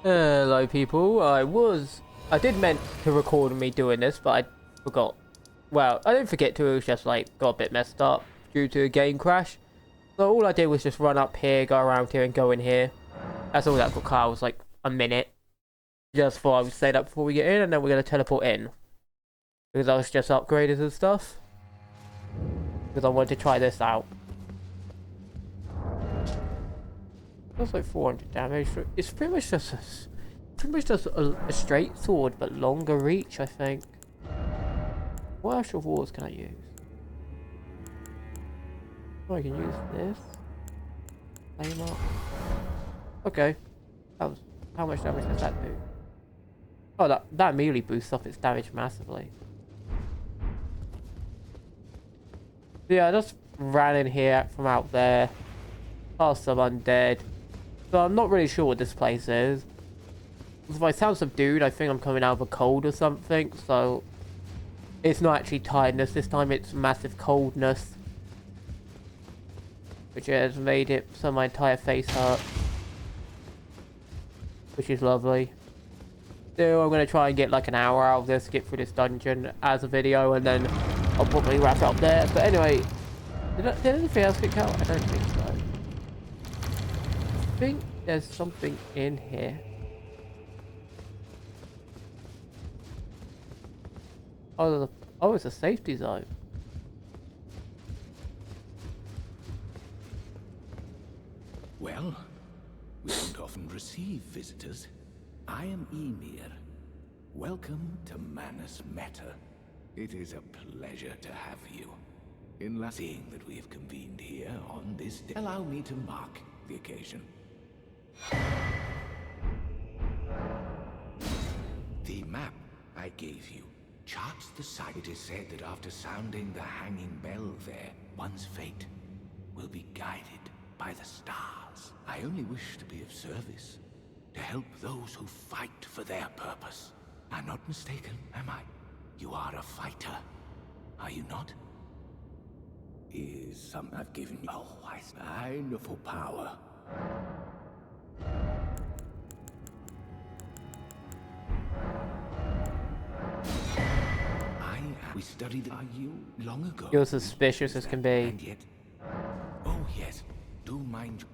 Hello people, I did meant to record me doing this, but I forgot. Well, I didn't forget to, it was just like, got a bit messed up due to a game crash. So all I did was just run up here, go around here and go in here. That's all that car was like a minute. Just for I would say that before we get in, and then we're going to teleport in. Because I was just upgraded and stuff. Because I wanted to try this out. That's like 400 damage. It's pretty much just a straight sword, but longer reach, I think. What actual wars can I use? Oh, I can use this. Flame up. Okay. That was, how much damage does that do? Oh, that immediately boosts up its damage massively. Yeah, I just ran in here from out there. Past some undead. So I'm not really sure what this place is. If I sound subdued, I think I'm coming out of a cold or something. So it's not actually tiredness. This time it's massive coldness. Which has made it so my entire face hurt. Which is lovely. So I'm going to try and get like an hour out of this. Get through this dungeon as a video. And then I'll probably wrap it up there. But anyway. Did anything else get killed? I don't think so. I think there's something in here. Oh, it's a safety zone. Well, we don't often receive visitors. I am Emir. Welcome to Manus Meta. It is a pleasure to have you. Seeing that we have convened here on this day, allow me to mark the occasion. The map I gave you charts the site. It is said that after sounding the hanging bell there, one's fate will be guided by the stars. I only wish to be of service, to help those who fight for their purpose. I'm not mistaken, am I? You are a fighter, are you not? Is some I've given you? Oh, wonderful power. We studied you long ago. You're suspicious as can be. And yet, oh yes, do mind.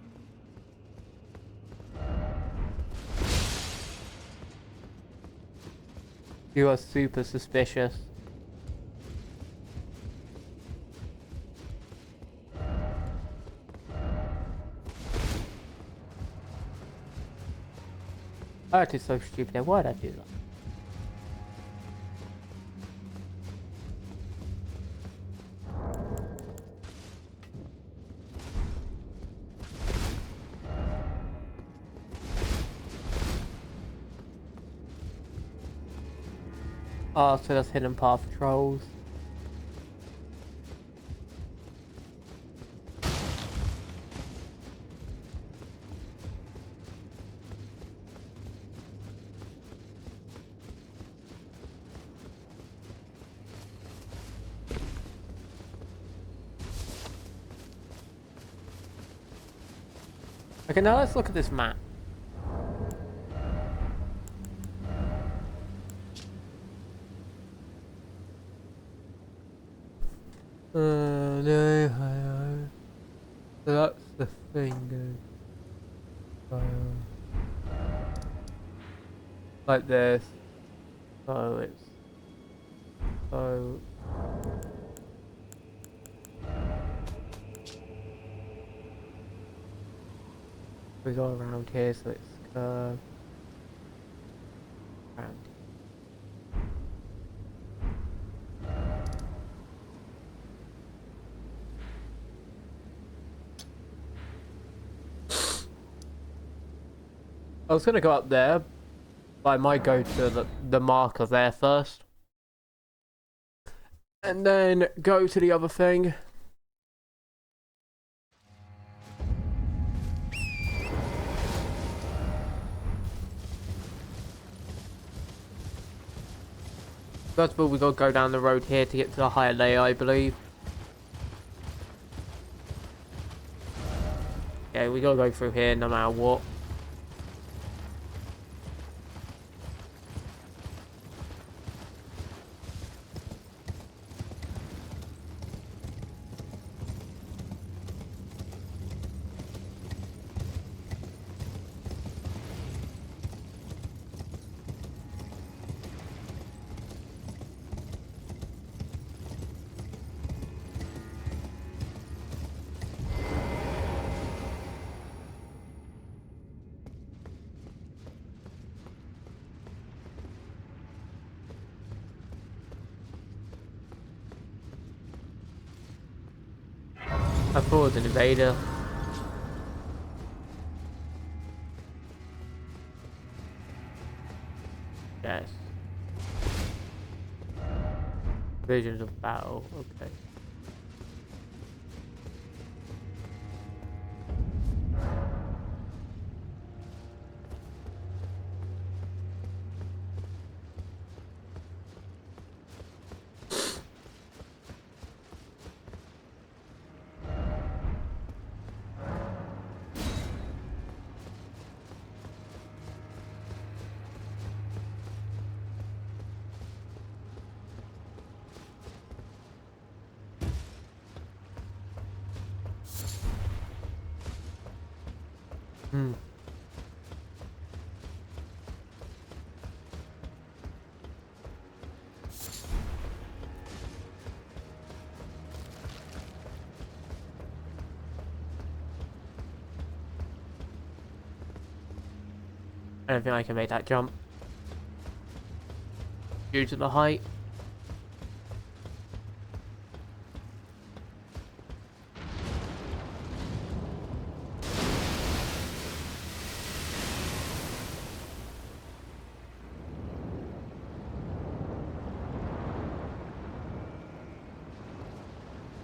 You are super suspicious. That is so stupid. Why'd I do that? Oh, so that's hidden path trolls. Okay, now let's look at this map. No. So that's the thing, like this. So it's so. We go around here, so it's curved. Around. I was gonna go up there, but I might go to the marker there first. And then go to the other thing. First of all, we gotta go down the road here to get to the higher layer, I believe. Yeah, we gotta go through here no matter what. I thought it was an invader. Yes. Visions of battle. Okay. Hmm. I don't think I can make that jump due to the height.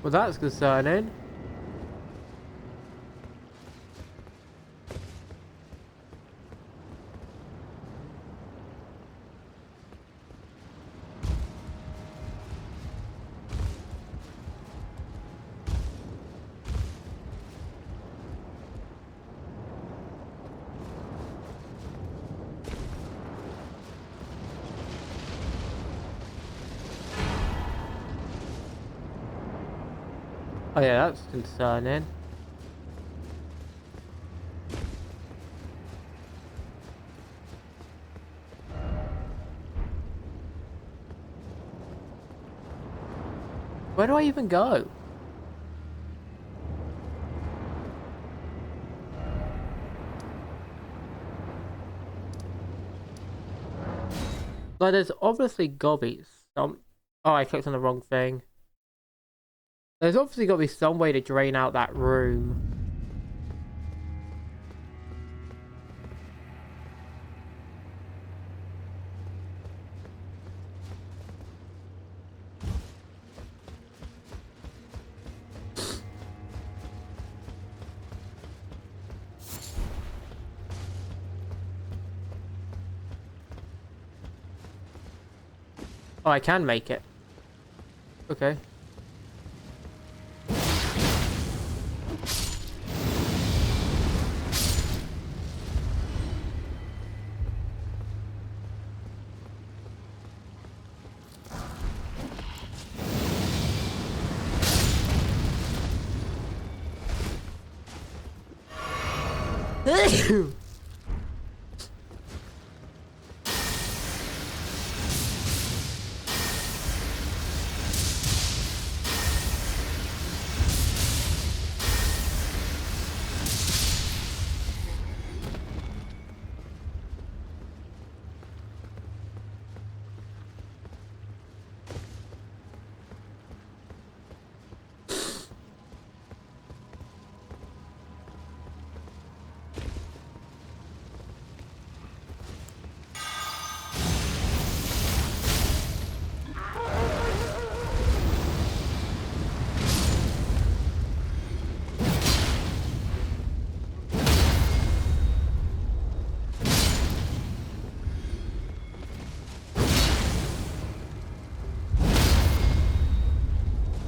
Well, that's concerning. Oh yeah, that's concerning. Where do I even go? Like, there's obviously gotta be some... Oh, I clicked on the wrong thing. There's obviously gotta be some way to drain out that room. Oh, I can make it. Okay.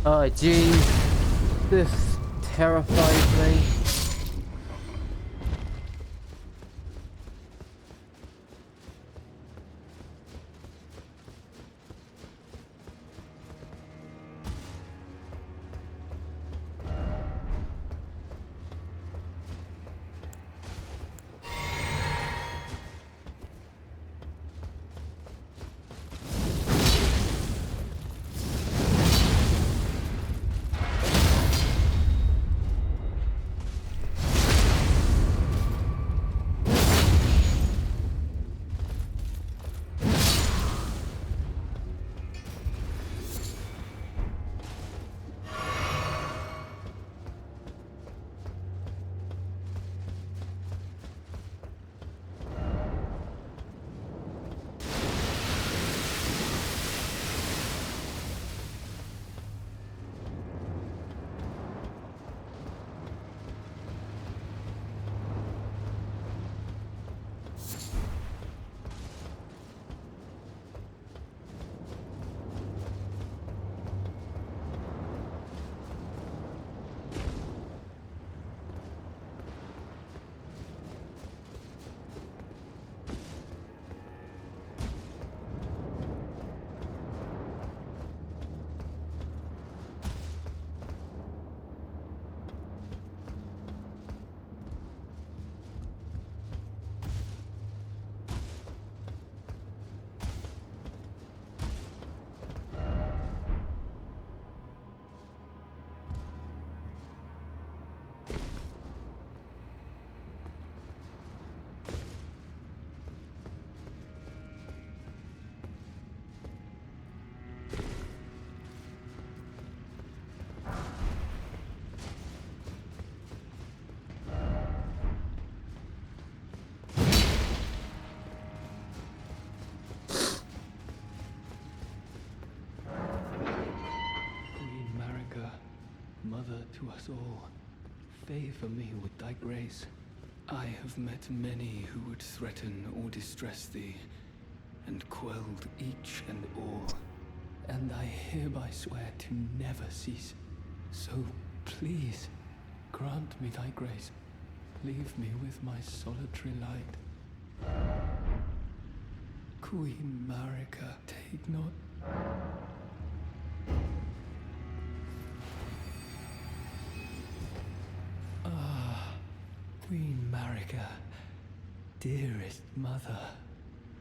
Oh jeez, this terrifies me. us all. Favor me with thy grace. I have met many who would threaten or distress thee, and quelled each and all. And I hereby swear to never cease. So please, grant me thy grace. Leave me with my solitary light. Queen Marika, take not... Queen Marika, dearest mother,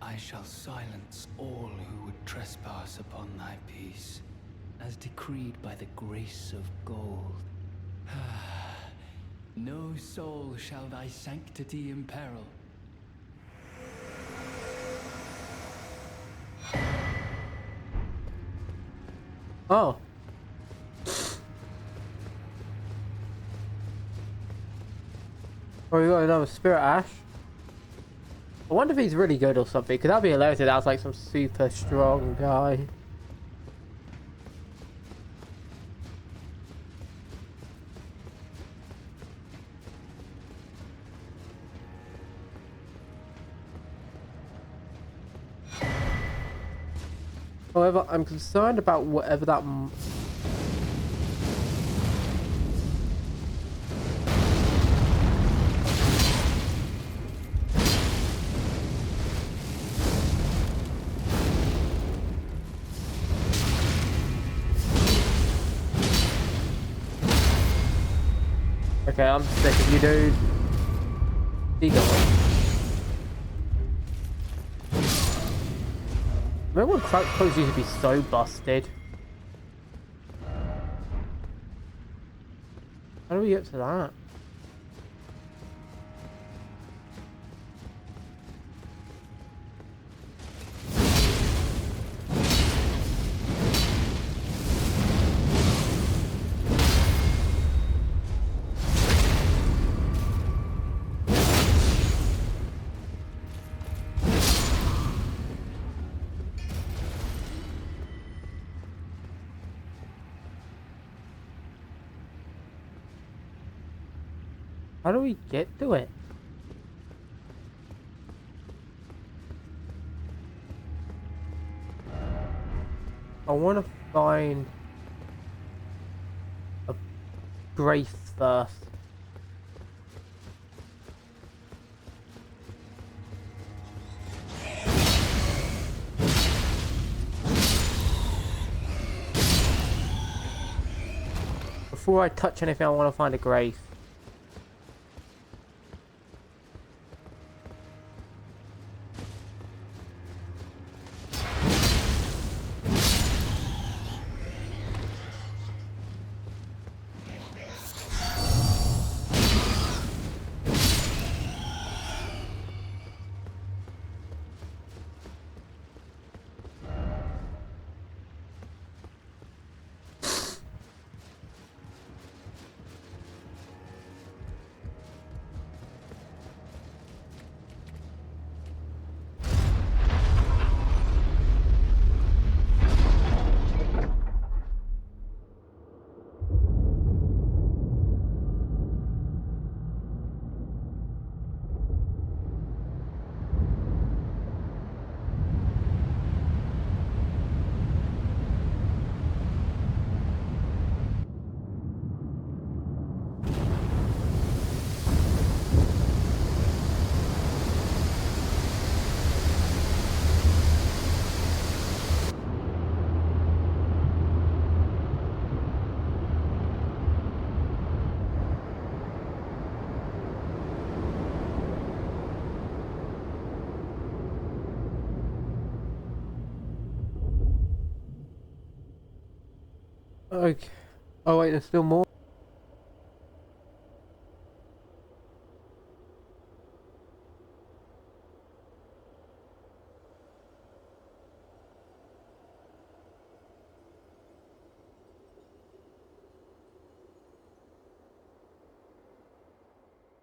I shall silence all who would trespass upon thy peace, as decreed by the grace of gold. No soul shall thy sanctity imperil. Oh. Oh, we got another Spirit Ash. I wonder if he's really good or something, because that'd be hilarious if that was like some super strong guy. However, I'm concerned about whatever that... Okay, I'm sick of you, dude. Be gone. Remember when crouch pose used to be so busted? How do we get to that? How do we get to it? I want to find a Grace first. Before I touch anything, I want to find a Grace. Okay. Oh wait, there's still more.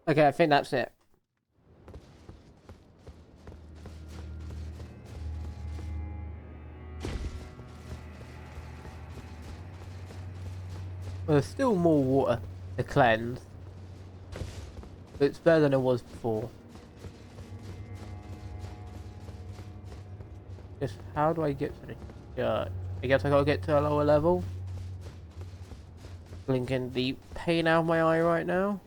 Okay, I think that's it. There's still more water. to cleanse. It's better than it was before. Just how do I get to the church? I guess I gotta get to a lower level. Blinking the pain out of my eye right now.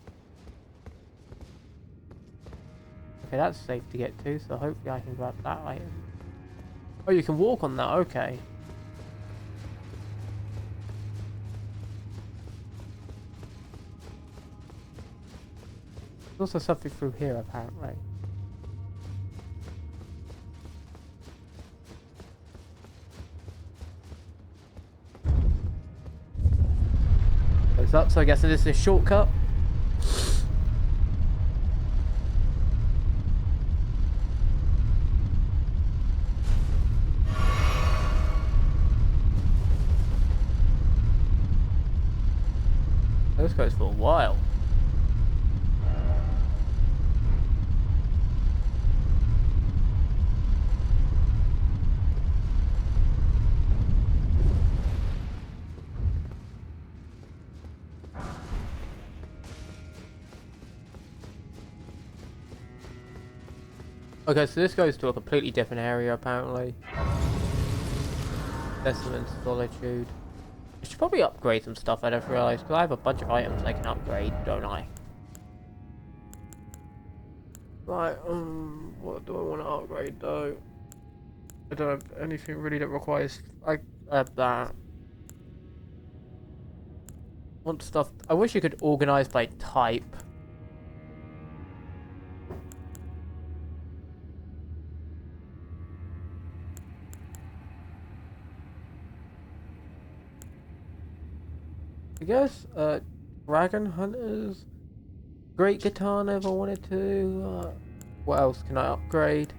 Okay, that's safe to get to, so hopefully I can grab that item. Oh, you can walk on that, okay. There's also something through here, apparently. Goes up, so I guess this is a shortcut. This goes for a while. Okay, so this goes to a completely different area apparently. Desolate Solitude. I should probably upgrade some stuff, I just realised, because I have a bunch of items I can upgrade, don't I? Right, what do I want to upgrade though? I don't have anything really that requires... I have that. Want stuff... I wish you could organise by type. I guess, Dragon Hunters, Great Katana if I wanted to, what else can I upgrade?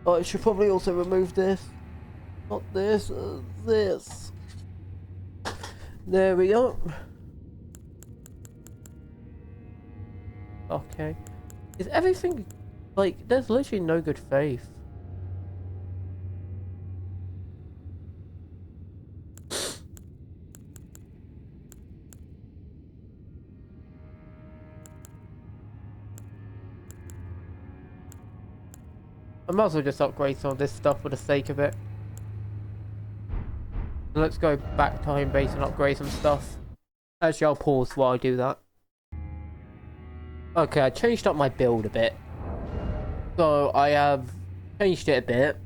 Oh, I should probably also remove this. Not this, this. There we go. Okay. Is everything, like, there's literally no good faith. I might as well just upgrade some of this stuff for the sake of it. Let's go back to home base and upgrade some stuff. Actually, I'll pause while I do that. Okay, I changed up my build a bit. So, I have changed it a bit.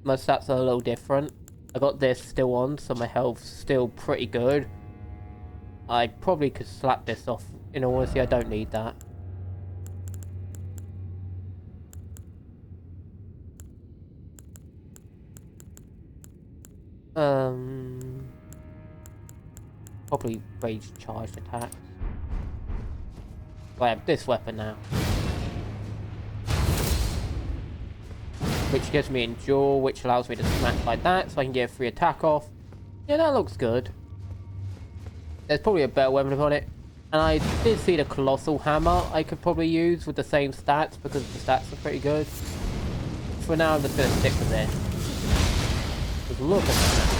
My stats are a little different. I got this still on, so my health's still pretty good. I probably could slap this off. In all honesty, I don't need that. Probably rage charged attacks. I have this weapon now, which gives me endure, which allows me to smack like that, so I can get a free attack off. Yeah, that looks good. There's probably a better weapon on it, and I did see the colossal hammer I could probably use with the same stats because the stats are pretty good. For now, I'm just gonna stick with this. Just look at that.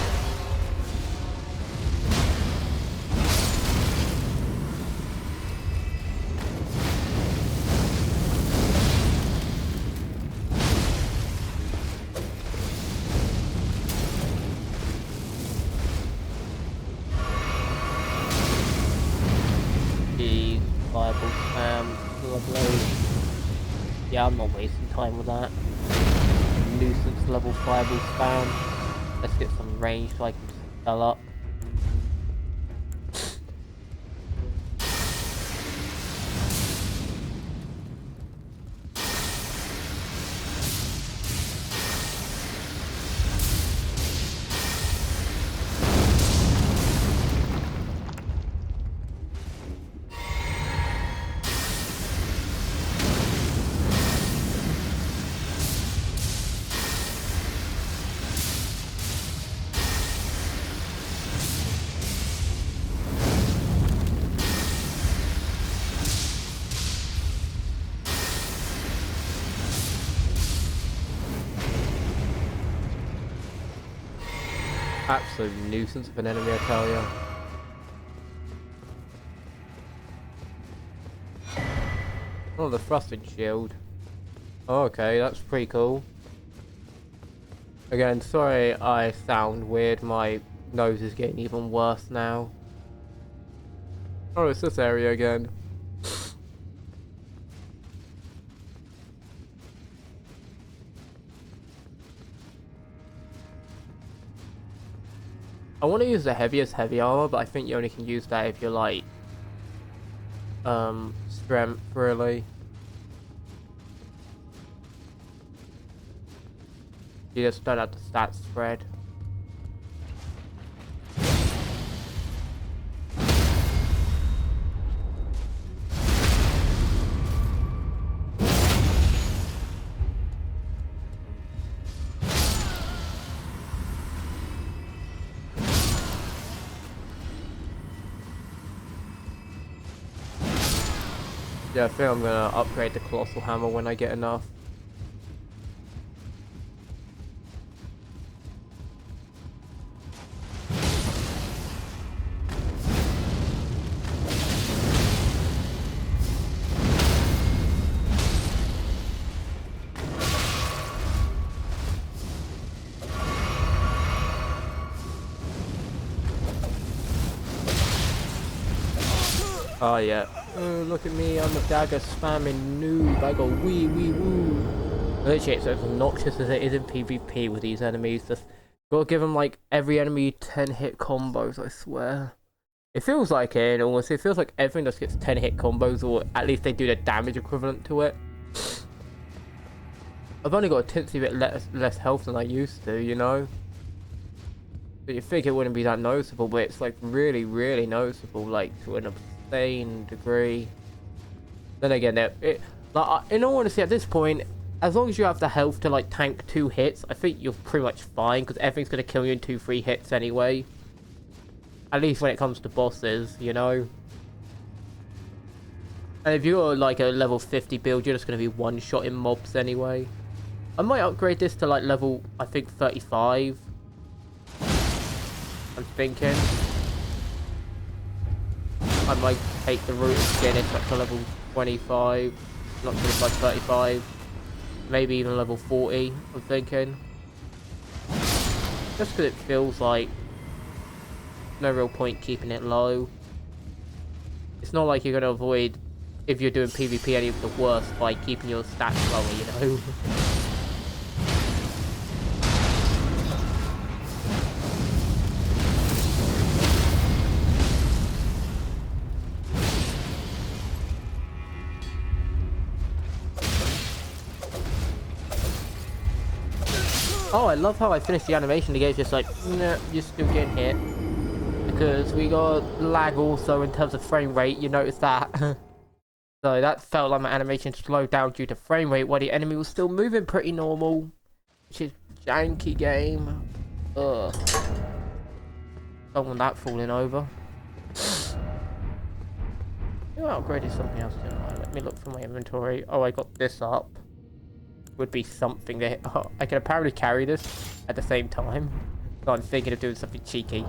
Yeah, I'm not wasting time with that. Nuisance level fireball spam. Let's get some range so I can spell up. Absolute nuisance of an enemy, I tell you. Oh, the thrusting shield. Oh, okay, that's pretty cool. Again, sorry I sound weird. My nose is getting even worse now. Oh, it's this area again. I want to use the heaviest heavy armor, but I think you only can use that if you're like strength, really. You just don't have the stats spread. Yeah, I think I'm gonna upgrade the Colossal Hammer when I get enough. Oh yeah. Oh, look at me, I'm the dagger spamming noob. I go wee wee woo. Literally, it's as obnoxious as it is in PvP with these enemies. Just gotta give them like every enemy 10 hit combos, I swear. It feels like it, almost. It feels like everything just gets 10 hit combos, or at least they do the damage equivalent to it. I've only got a tinsy bit less health than I used to, you know? But you think it wouldn't be that noticeable, but it's like really, really noticeable, like to an insane degree. Then again, like, in all honesty, at this point, as long as you have the health to like tank 2 hits, I think you're pretty much fine, because everything's gonna kill you in 2-3 hits anyway. At least when it comes to bosses, you know. And if you're like a level 50 build, you're just gonna be one-shotting mobs anyway. I might upgrade this to like level, I think 35. I'm thinking. I might take the route of getting it up to level 25, not 25, 35, maybe even level 40, I'm thinking. Just because it feels like no real point keeping it low. It's not like you're going to avoid, if you're doing PvP, any of the worst by keeping your stats lower, you know? Oh, I love how I finished the animation. The game's just like, nah, you're still getting hit. Because we got lag also in terms of frame rate, you noticed that. So that felt like my animation slowed down due to frame rate while the enemy was still moving pretty normal. Which is janky game. Ugh. Don't want that falling over. I upgraded something else, didn't I? Let me look for my inventory. Oh, I got this up. Would be something that I can apparently carry this at the same time. So I'm thinking of doing something cheeky.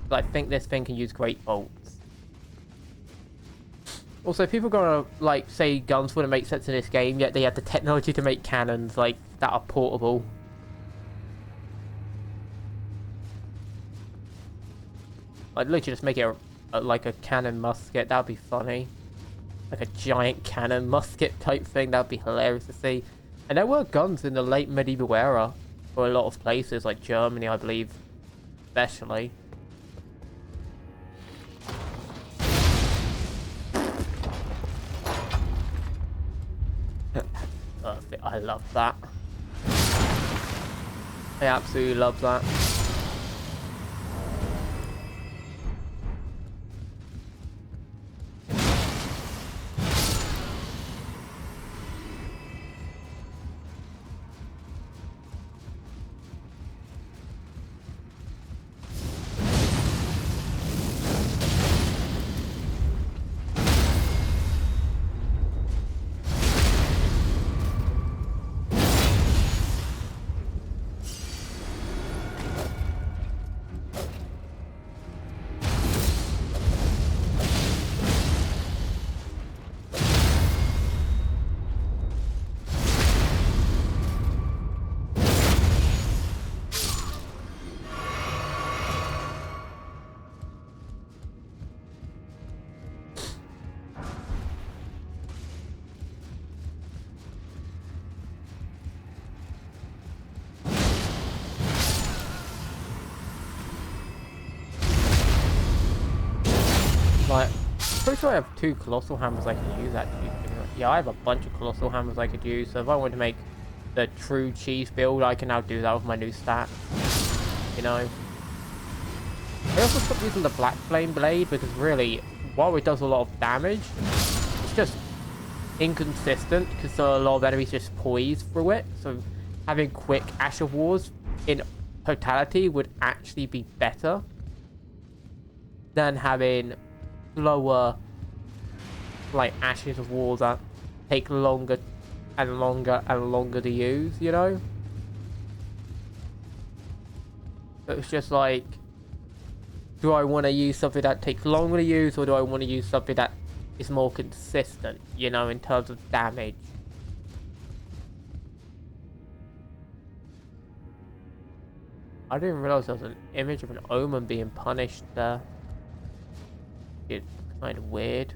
But I think this thing can use great bolts. Also, people gonna like say guns wouldn't make sense in this game, yet they have the technology to make cannons like that are portable. I'd literally just make it like a cannon musket. That'd be funny. Like a giant cannon musket type thing. That'd be hilarious to see. And there were guns in the late medieval era for a lot of places, like Germany, I believe, especially. Perfect. I love that. I absolutely love that. pretty sure I have 2 colossal hammers I can use actually. Yeah, I have a bunch of colossal hammers I could use. So if I want to make the true cheese build, I can now do that with my new stat. You know. I also stopped using the black flame blade because really, while it does a lot of damage, it's just inconsistent because a lot of enemies just poise through it. So having quick Ash of Wars in totality would actually be better than having slower like Ashes of War that take longer and longer and longer to use, you know? So it's just like, do I want to use something that takes longer to use, or do I want to use something that is more consistent, you know, in terms of damage? I didn't realize there was an image of an omen being punished there. It's kind of weird.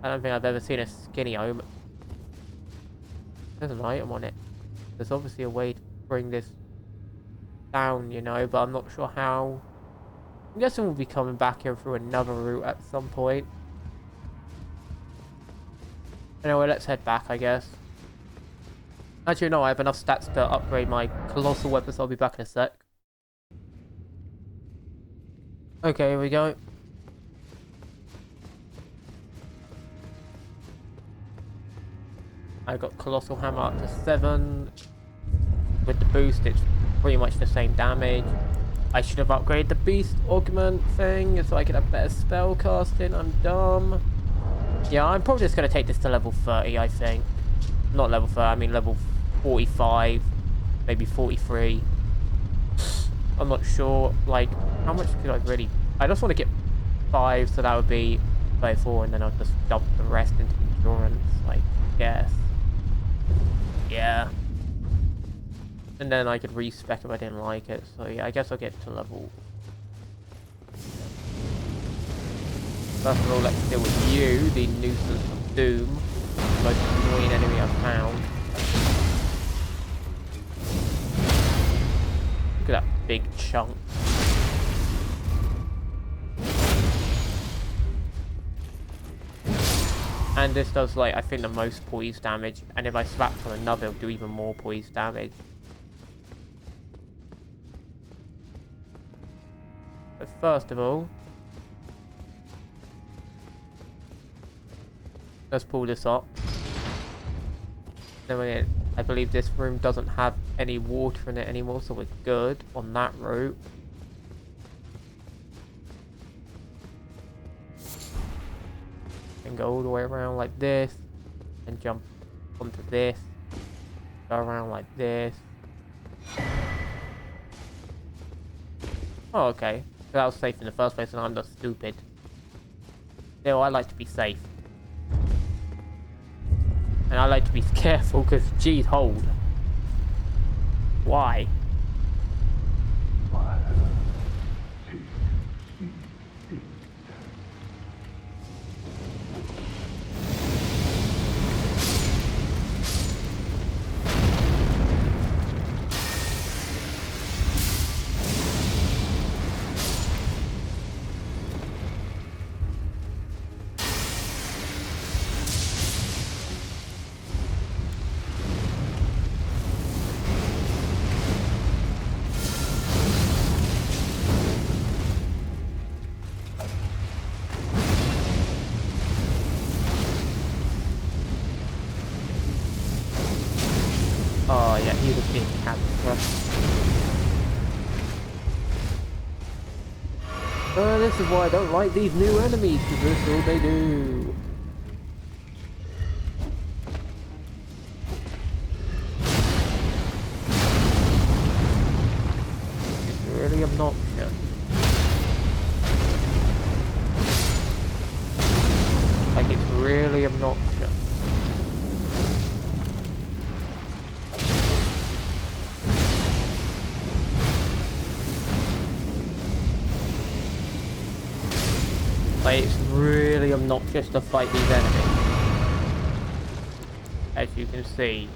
I don't think I've ever seen a skinny omen. There's an item on it. There's obviously a way to bring this down, you know, but I'm not sure how. I'm guessing we'll be coming back here through another route at some point. Anyway, let's head back, I guess. Actually, no, I have enough stats to upgrade my colossal weapon, so I'll be back in a sec. Okay, here we go. I got colossal hammer up to 7. With the boost, it's pretty much the same damage. I should have upgraded the beast augment thing so I could have better spell casting. I'm dumb. Yeah, I'm probably just going to take this to level 30, I think. Not level 30, I mean level 45, maybe 43. I'm not sure, like, how much could I really... I just want to get 5, so that would be 34, and then I'll just dump the rest into endurance, I guess. Yeah. And then I could respec if I didn't like it, so yeah, I guess I'll get to level... First of all, let's deal with you, the nuisance of doom. The most annoying enemy I've found. Look at that big chunk. And this does, like, I think the most poise damage. And if I slapped on another, it'll do even more poise damage. But first of all, let's pull this up. Then I believe this room doesn't have any water in it anymore, so we're good on that route. And go all the way around like this, and jump onto this, go around like this. Oh, okay. So that was safe in the first place, and I'm just stupid. Still, I like to be safe. And I like to be careful, because, geez, hold. Why? Oh yeah, he was being captured. This is why I don't like these new enemies, because this is all they do. It's really obnoxious. Like, it's really obnoxious. Like, it's really obnoxious to fight these enemies, as you can see.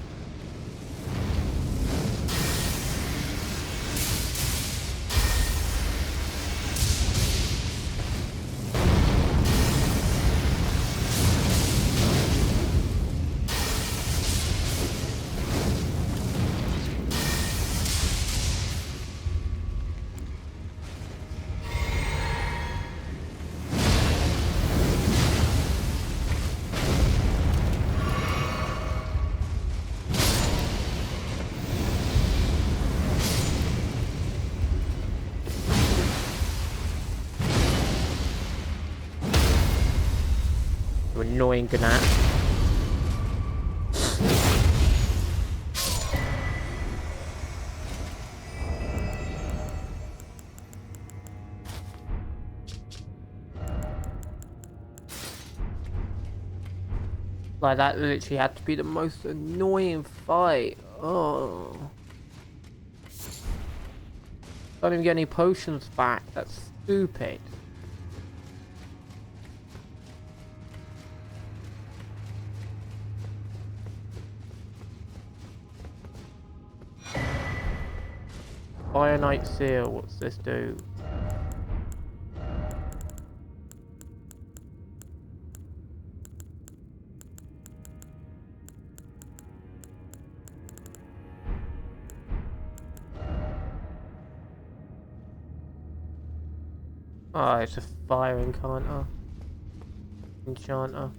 You annoying gnat. Like, that literally had to be the most annoying fight. Oh. Don't even get any potions back. That's stupid. Fire Knight Seal. What's this do? Oh, it's a fire enchanter. Enchanter.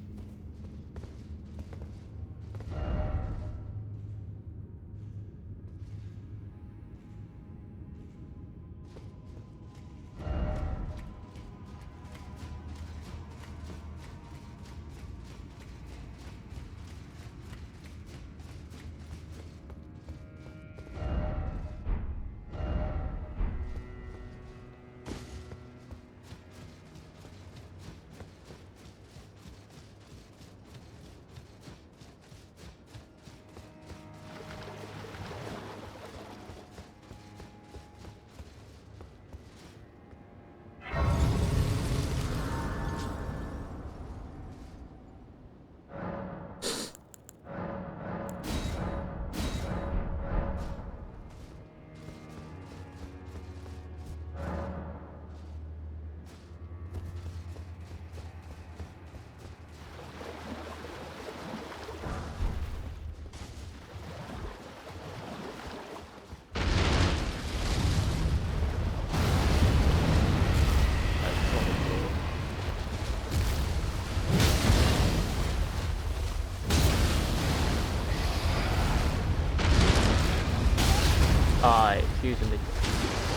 It's using the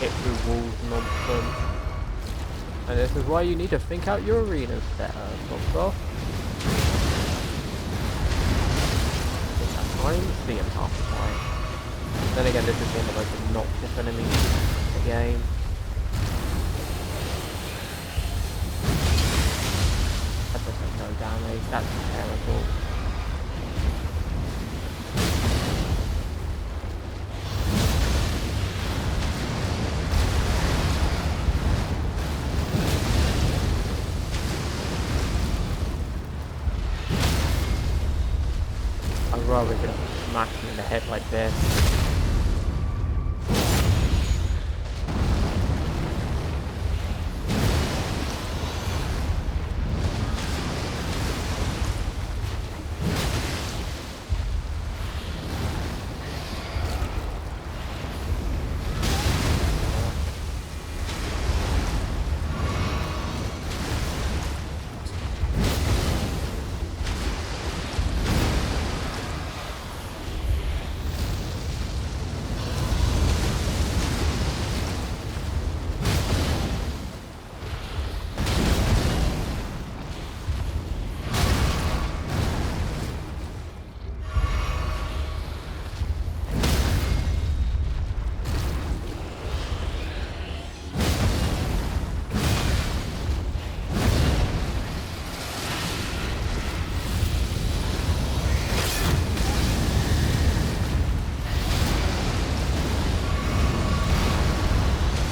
hit through walls nonsense. And this is why you need to think out your arenas better, fuck off. I can't see him half the time. Then again, this is one of the most obnoxious enemies in the game. That doesn't no damage, that's terrible. I'd rather just smash him in the head like this.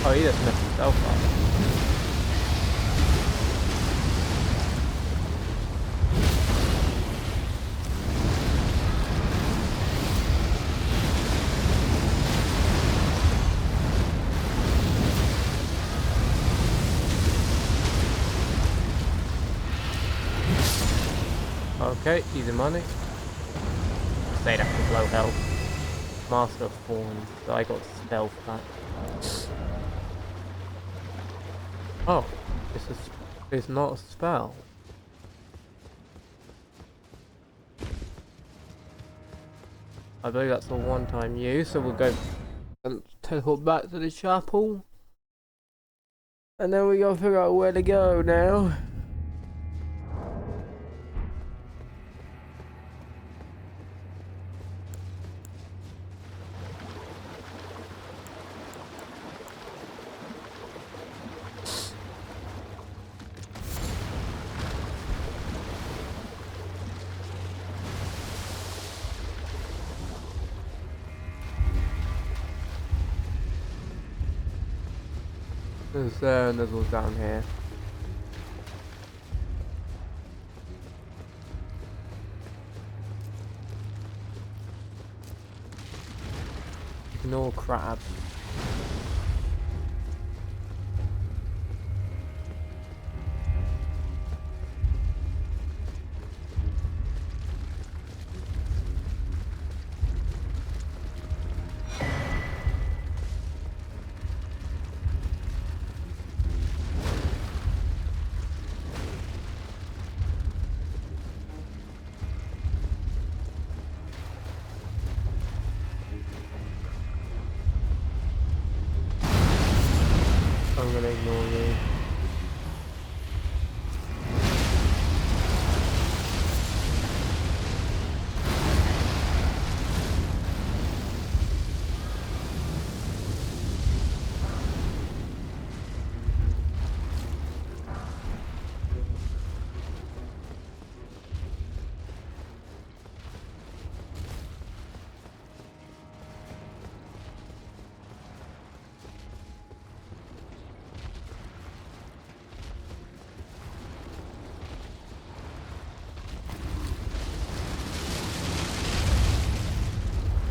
Oh, he just messed himself up. Okay, easy money. Say that for low health. Master of Thorns, so I got stealth back. Oh, it's not a spell. I believe that's a one-time use, so we'll go and teleport back to the chapel. And then we gotta figure out where to go now. There's all down here. Ignore crab. I'm gonna ignore you.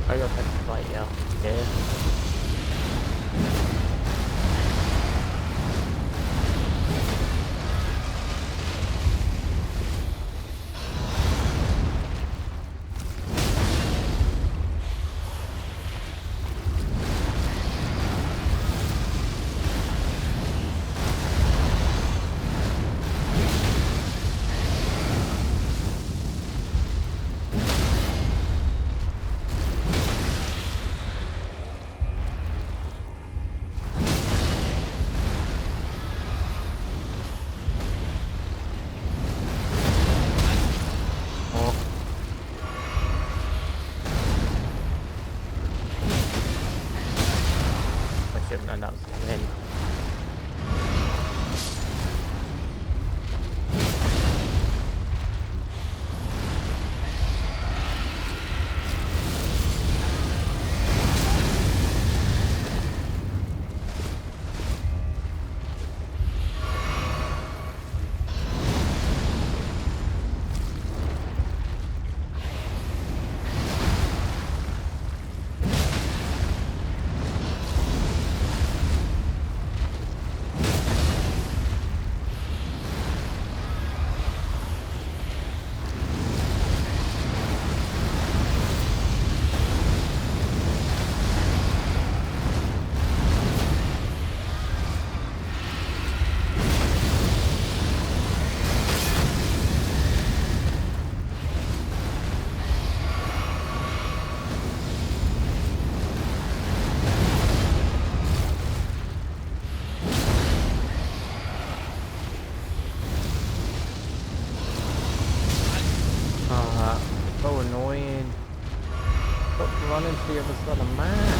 I got that fight, yeah. Yeah. And that was the end. So annoying. Stop running to the other side of the map.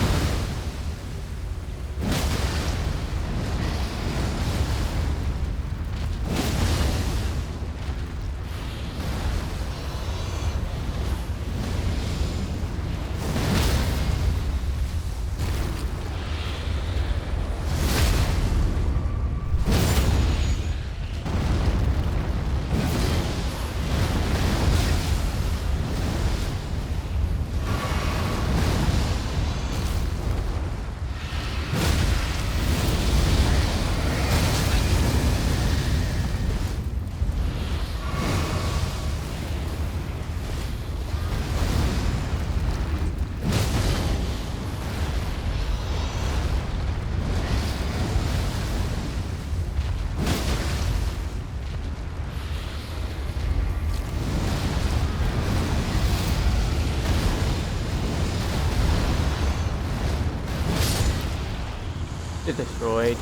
It's destroyed.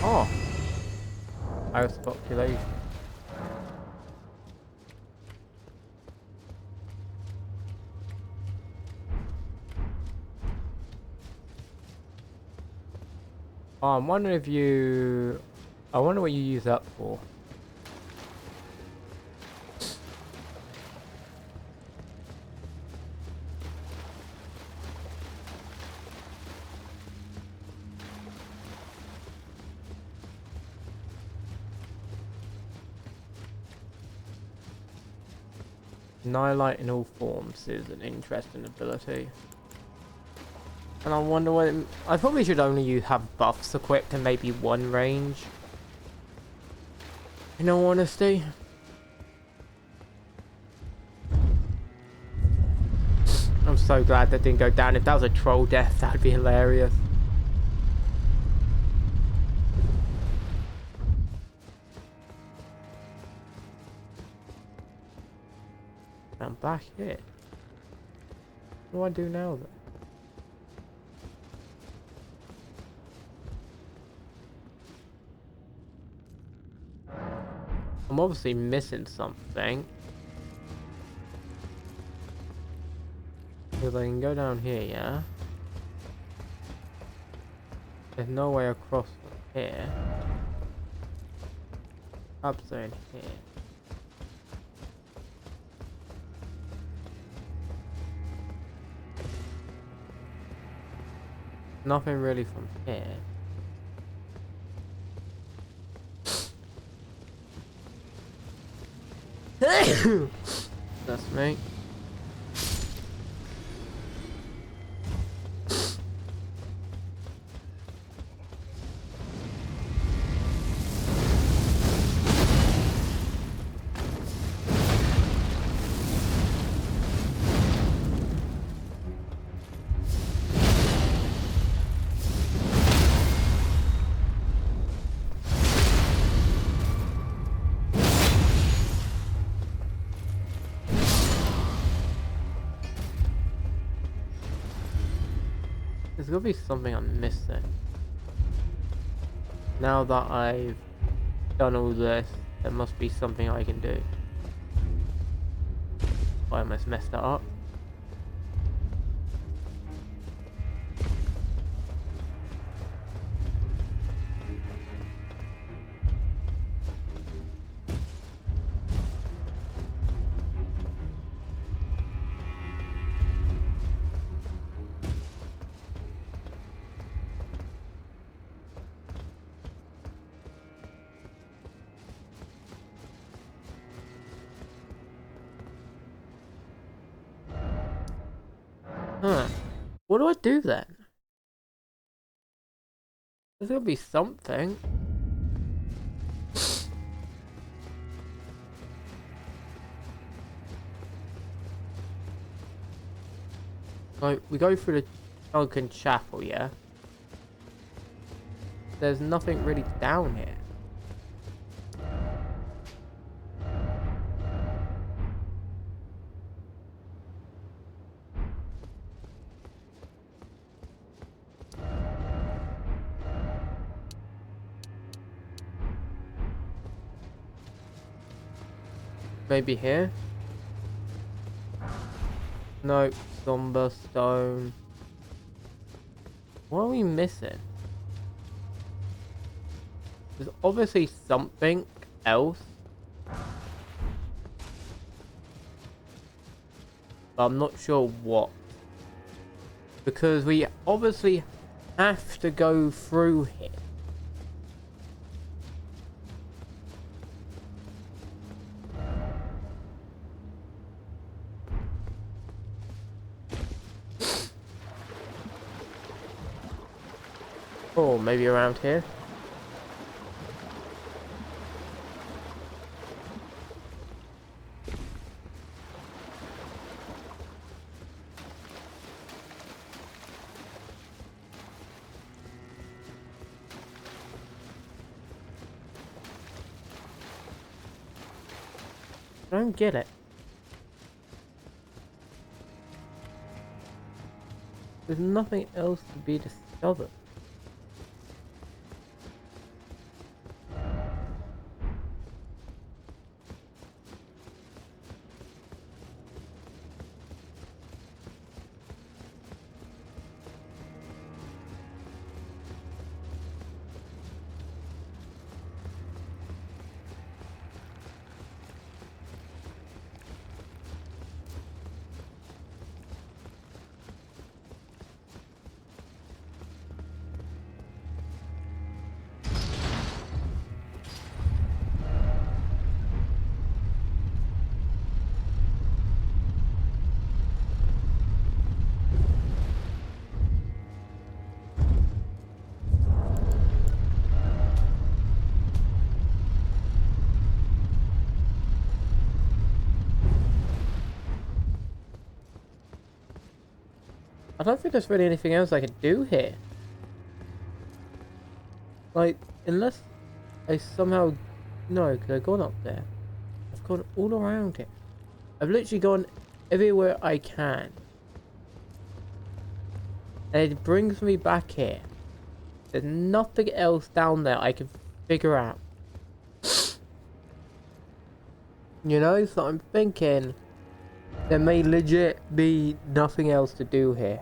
Oh, higher population. Oh, I'm wondering if you. I wonder what you use that for. Annihilate in all forms is an interesting ability. And I wonder what I probably should only have buffs equipped and maybe one range. In all honesty. I'm so glad that didn't go down. If that was a troll death, that would be hilarious. I'm back here. What do I do now then? I'm obviously missing something. Because I can go down here, yeah? There's no way across from here. Up there in here. Nothing really from here. That's me. There's gotta be something I'm missing. Now that I've done all this, there must be something I can do. I almost messed that up. Huh. What do I do then? There's gotta be something. Like, we go through the Duncan Chapel, yeah? There's nothing really down here. Maybe here? Nope, somber stone. What are we missing? There's obviously something else. But I'm not sure what. Because we obviously have to go through here. Or maybe around here. I don't get it. There's nothing else to be discovered. I don't think there's really anything else I can do here. Like, unless I somehow... No, because I've gone up there. I've gone all around it. I've literally gone everywhere I can. And it brings me back here. There's nothing else down there I can figure out. You know, so I'm thinking there may legit be nothing else to do here.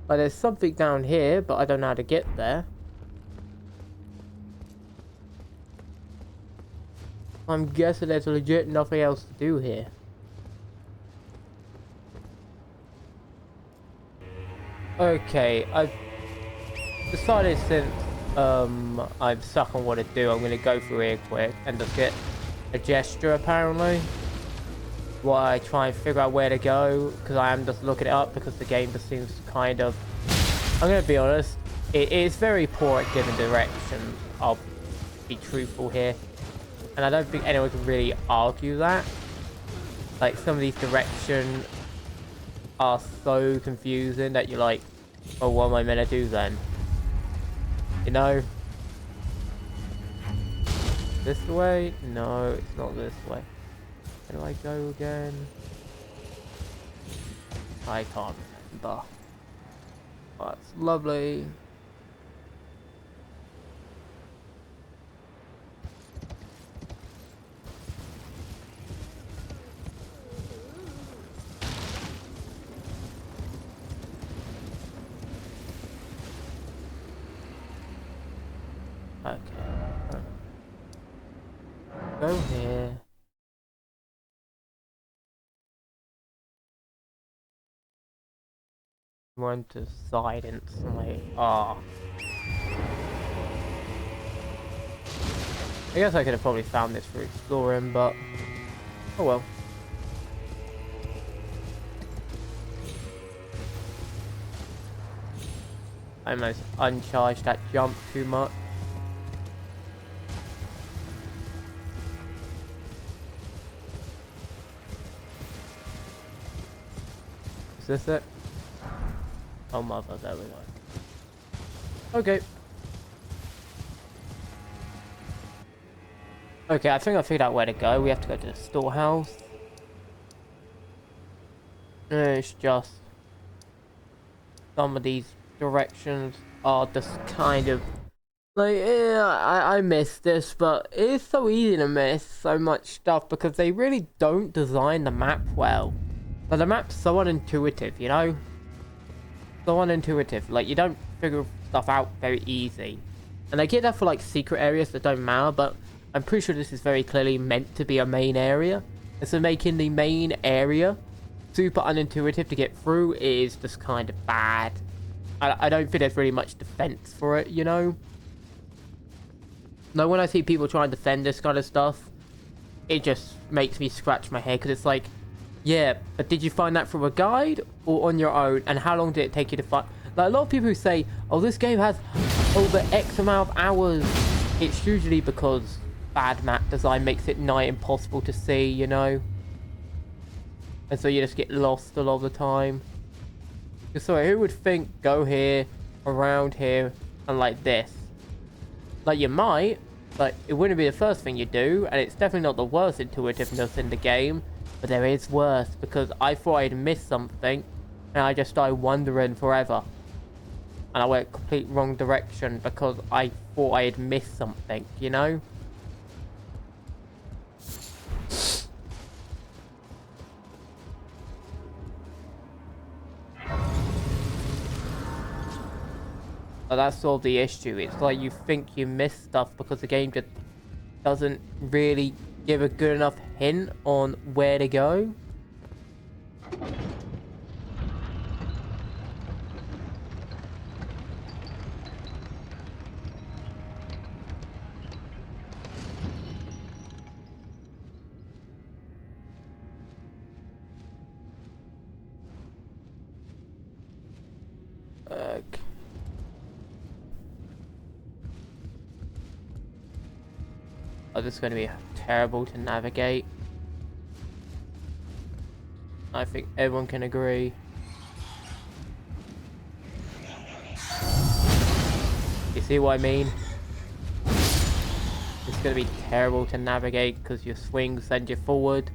Like, there's something down here, but I don't know how to get there. I'm guessing there's legit nothing else to do here. Okay, I've decided since I'm stuck on what to do, I'm gonna go through here quick and just get a gesture apparently. While I try and figure out where to go, because I am just looking it up because the game just seems kind of... I'm gonna be honest, it is very poor at giving directions. I'll be truthful here. And I don't think anyone can really argue that. Like, some of these directions are so confusing that you're like, oh, what am I meant to do then? You know? This way? No, it's not this way. Where do I go again? I can't remember. That's lovely. Okay. Go here. Want to silence my... Ah. I guess I could have probably found this through exploring, but... Oh well. I almost uncharged that jump too much. Is this it? Oh mother, there we go. Okay. Okay, I think I figured out where to go. We have to go to the storehouse. It's just... some of these directions are just kind of... like, yeah, I missed this, but it's so easy to miss so much stuff because they really don't design the map well. But the map's so unintuitive, you know? So unintuitive. Like, you don't figure stuff out very easy. And I get that for, like, secret areas that don't matter, but I'm pretty sure this is very clearly meant to be a main area. And so making the main area super unintuitive to get through is just kind of bad. I don't think there's really much defense for it, you know? Now, when I see people try and defend this kind of stuff, it just makes me scratch my head, because it's like, yeah, but did you find that from a guide or on your own? And how long did it take you to find? Like, a lot of people who say, oh, this game has over X amount of hours. It's usually because bad map design makes it nigh impossible to see, you know? And so you just get lost a lot of the time. So who would think go here, around here, and like this? Like, you might, but it wouldn't be the first thing you do, and it's definitely not the worst intuitiveness in the game. But there is worse, because I thought I'd missed something, and I just started wandering forever. And I went complete wrong direction, because I thought I had missed something, you know? But that's sort of the issue. It's like you think you missed stuff, because the game just doesn't really give a good enough hint on where to go. Okay. Oh, this is going to be terrible to navigate. I think everyone can agree. see what I mean? It's going to be terrible to navigate because your swings send you forward.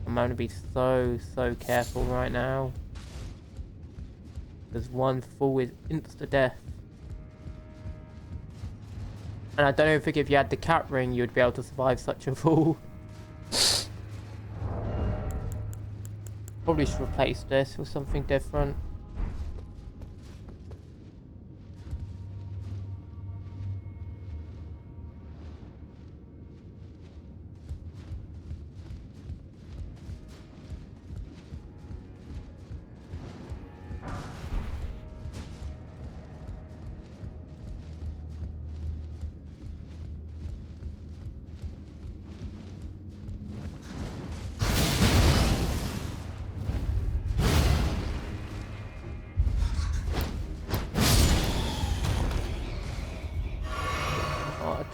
I'm going to be so careful right now. Because one fall is insta-death. And I don't think if you had the cat ring, you'd be able to survive such a fall. Probably should replace this with something different.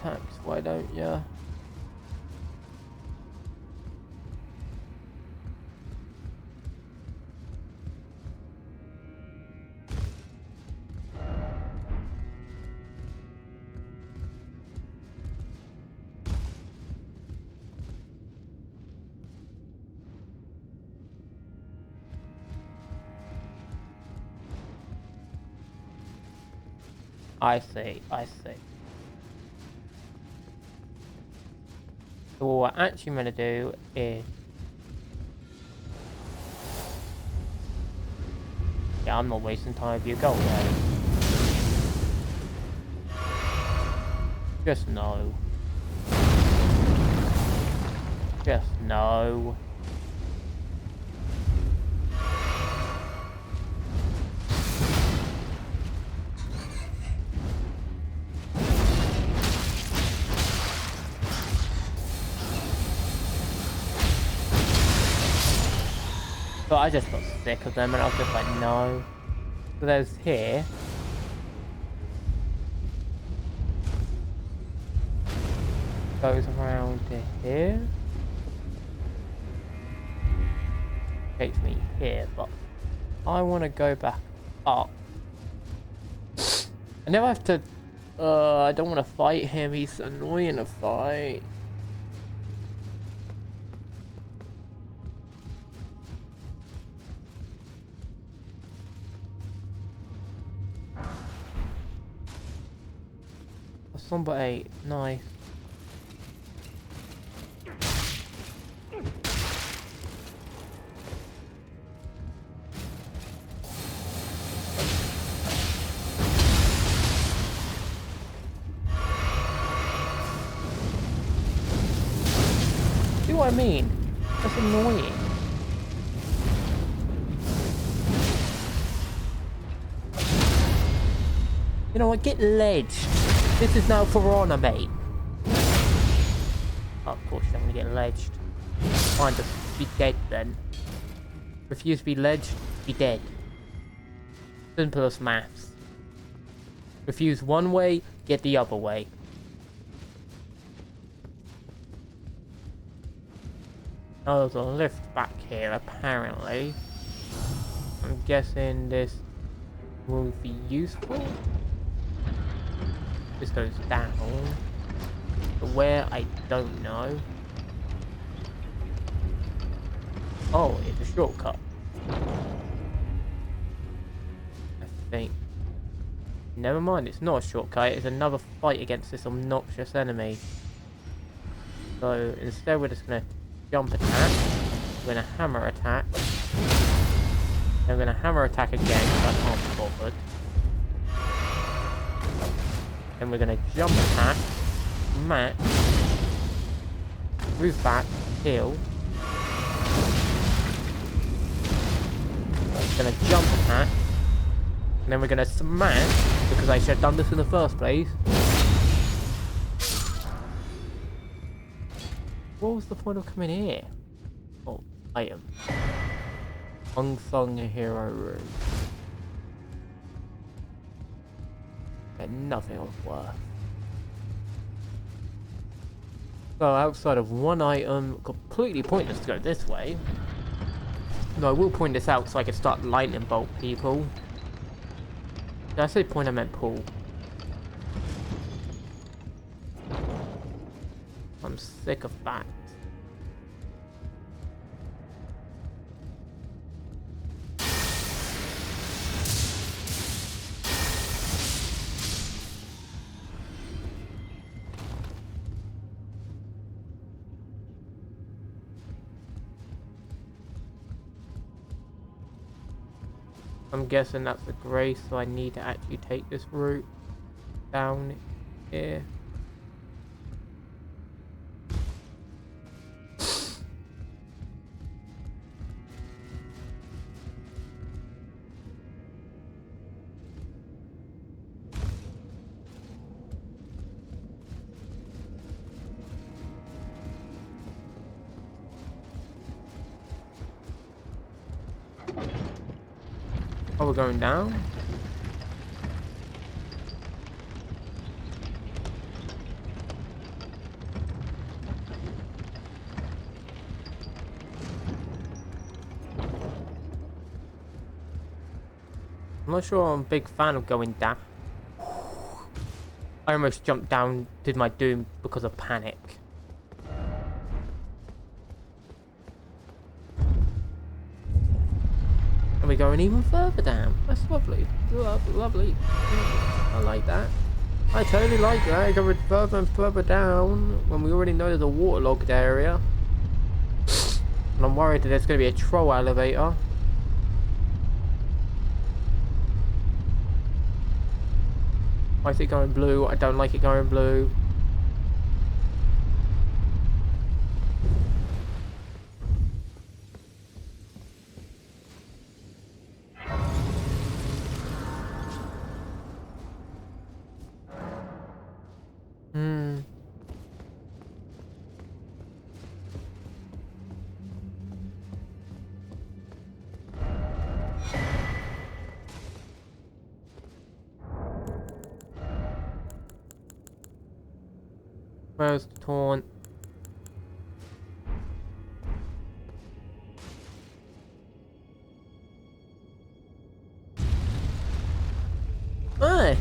Attacks, why don't ya? I see. So what we're actually going to do is... Yeah, I'm not wasting time with you. Go away. Just no. Just no. But I just got sick of them and I was just like, no. So there's here. Goes around to here. Takes me here, but I want to go back up. I never have to... I don't want to fight him, he's annoying to fight. Somber 8, nice. See what I mean? That's annoying. You know what, get ledged. This is now for honor, mate. Oh, of course you're gonna get ledged. Fine, just be dead then. Refuse to be ledged, be dead. Simple as maths. Refuse one way, get the other way. Oh, there's a lift back here, apparently. I'm guessing this will be useful. This goes down. But where, I don't know. Oh, it's a shortcut. I think. Never mind, it's not a shortcut. It's another fight against this obnoxious enemy. So instead we're just going to jump attack. We're going to hammer attack. Then we're going to hammer attack again because I can't be bothered. Then we're going to jump attack, match, move back, heal. We're going to jump attack, and then we're going to smash, because I should have done this in the first place. What was the point of coming here? Oh, item. Unsung hero room. And nothing of worth. So outside of one item, completely pointless to go this way. No, I will point this out so I can start lightning bolt people. Did I say point? I meant pull. I'm sick of that. I'm guessing that's the grace, so I need to actually take this route down here. Oh, we're going down? I'm not sure I'm a big fan of going down. I almost jumped down, did my doom because of panic. And we're going even further down. That's lovely. Lovely. I like that. I totally like that. Going further and further down when we already know there's a waterlogged area. And I'm worried that there's going to be a troll elevator. Why is it going blue? I don't like it going blue. Where's the taunt? Hey!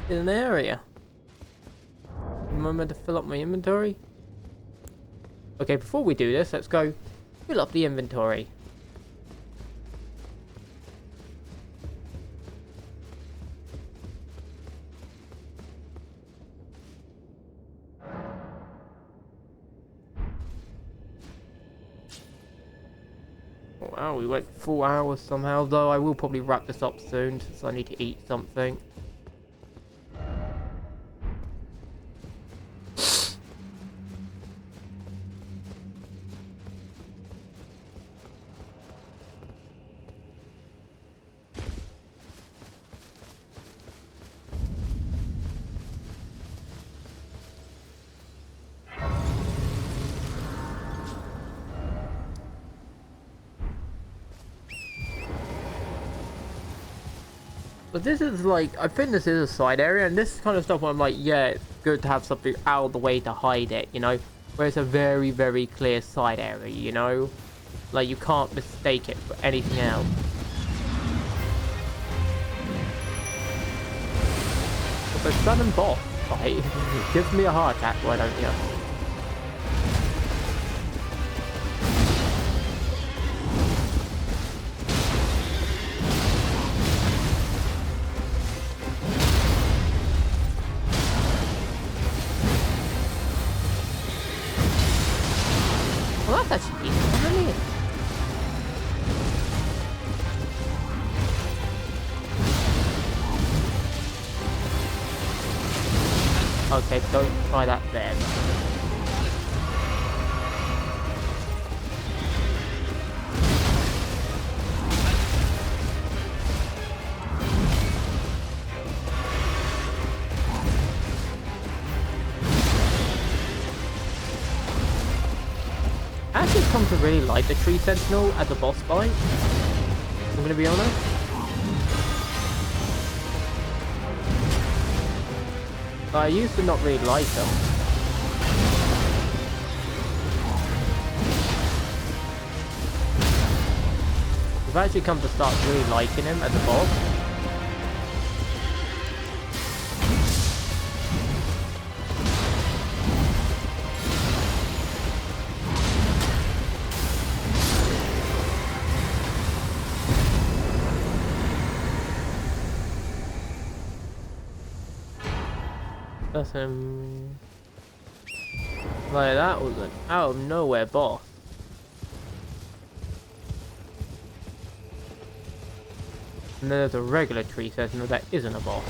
In an area. Am I meant to fill up my inventory? Okay, before we do this, let's go fill up the inventory. Wow, we went 4 hours somehow, though I will probably wrap this up soon since I need to eat something. But this is like, I think this is a side area, and this kind of stuff where I'm like, yeah, it's good to have something out of the way to hide it, you know? Where it's a very, very clear side area, you know? Like, you can't mistake it for anything else. But the sudden boss fight gives me a heart attack, why don't you? Well, that's actually brilliant. Okay, don't try that then. I actually come to really like the Tree Sentinel as a boss fight. I'm gonna be honest. I used to not really like them. I've actually come to start really liking him as a boss. That's like that was an out of nowhere boss. And then there's a regular tree says no, that isn't a boss.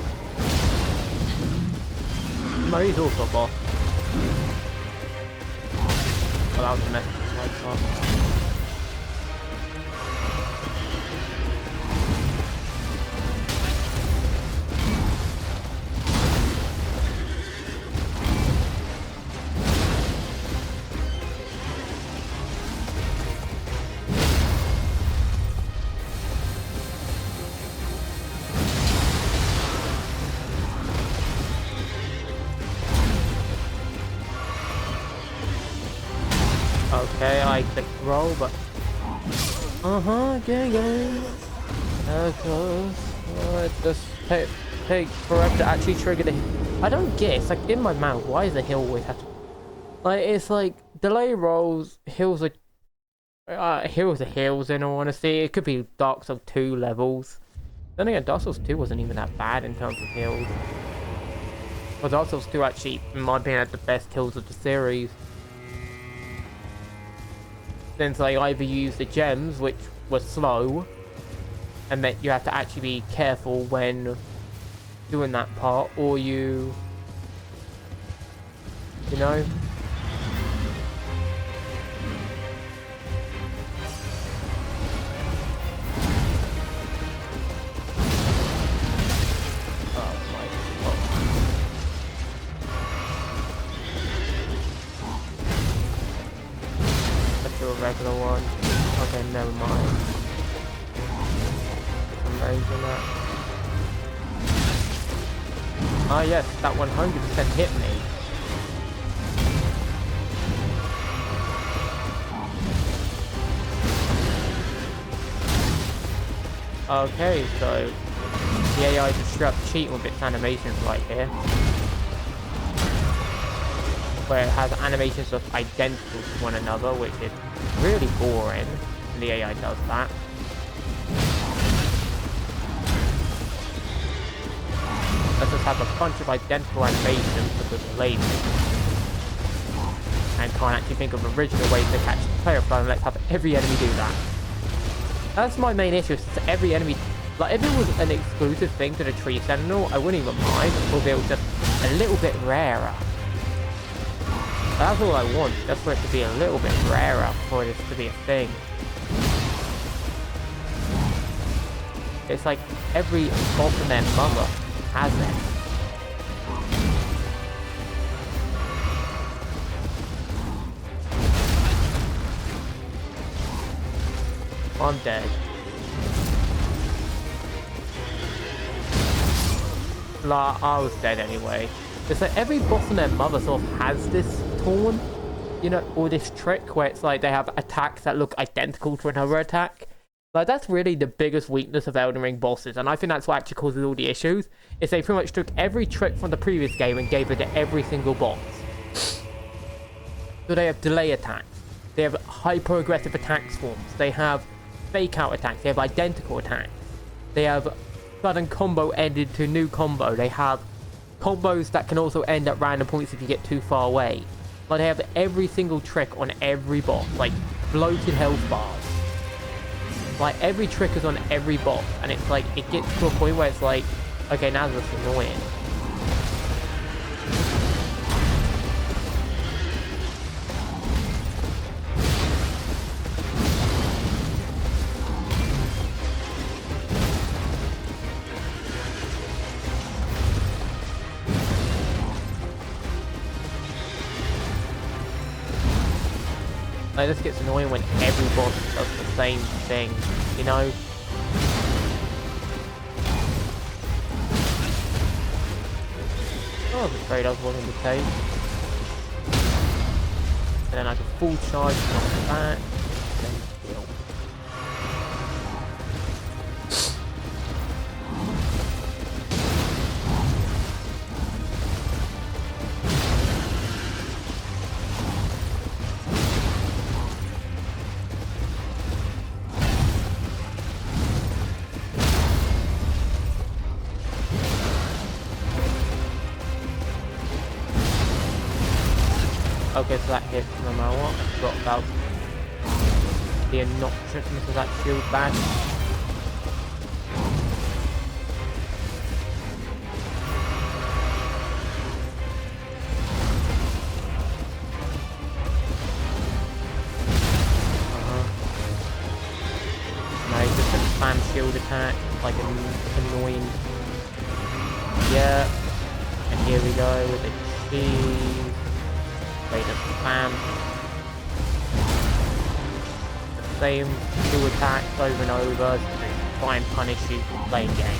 No, he's also a boss. Well, that was a message from my part. Okay, I clicked roll, but gang. It just takes forever to actually trigger the. I don't get. It's like in my mouth. Why is the hill always have to? Like it's like delay rolls. Hills are hills. In all honesty, it could be Dark Souls 2 levels. Then again, Dark Souls 2 wasn't even that bad in terms of hills. But Dark Souls 2 actually, in my opinion, had the best hills of the series. Since they either use the gems, which were slow, and that you have to actually be careful when doing that part, or you know. Regular one. Okay, never mind. I'm raising that. Ah yes, that 100% hit me. Okay, so the AI just straight up cheating with its animations right here. Where it has animations that's identical to one another, which is really boring, and the AI does that. Let's just have a bunch of identical animations because of lazy. And can't actually think of original ways to catch the player flow, and let's have every enemy do that. That's my main issue, is every enemy, like if it was an exclusive thing to the Tree Sentinel, I wouldn't even mind, because it was just a little bit rarer. That's all I want, just for it to be a little bit rarer for this to be a thing. It's like every boss and their mother has it. I'm dead. Like, I was dead anyway. It's like every boss and their mother sort of has this taunt, you know, or this trick where it's like they have attacks that look identical to another attack. Like, that's really the biggest weakness of Elden Ring bosses, and I think that's what actually causes all the issues, is they pretty much took every trick from the previous game and gave it to every single boss. So they have delay attacks, they have hyper-aggressive attack swarms, they have fake-out attacks, they have identical attacks, they have sudden combo ended to new combo, they have combos that can also end at random points if you get too far away. Like, they have every single trick on every boss, like bloated health bars. Like, every trick is on every boss, and it's like, it gets to a point where it's like, okay, now this is annoying. Like, this gets annoying when every boss does the same thing, you know? I was afraid I was willing to take. And then I can full charge, knock back, then heal. Okay, so that hits no matter what. I forgot about the obnoxiousness of that shield bash. No, he's just a spam shield attack, like an annoying. Yeah. And here we go with the cheese. Wait, a spam. The same two attacks over and over to try and punish you for playing games.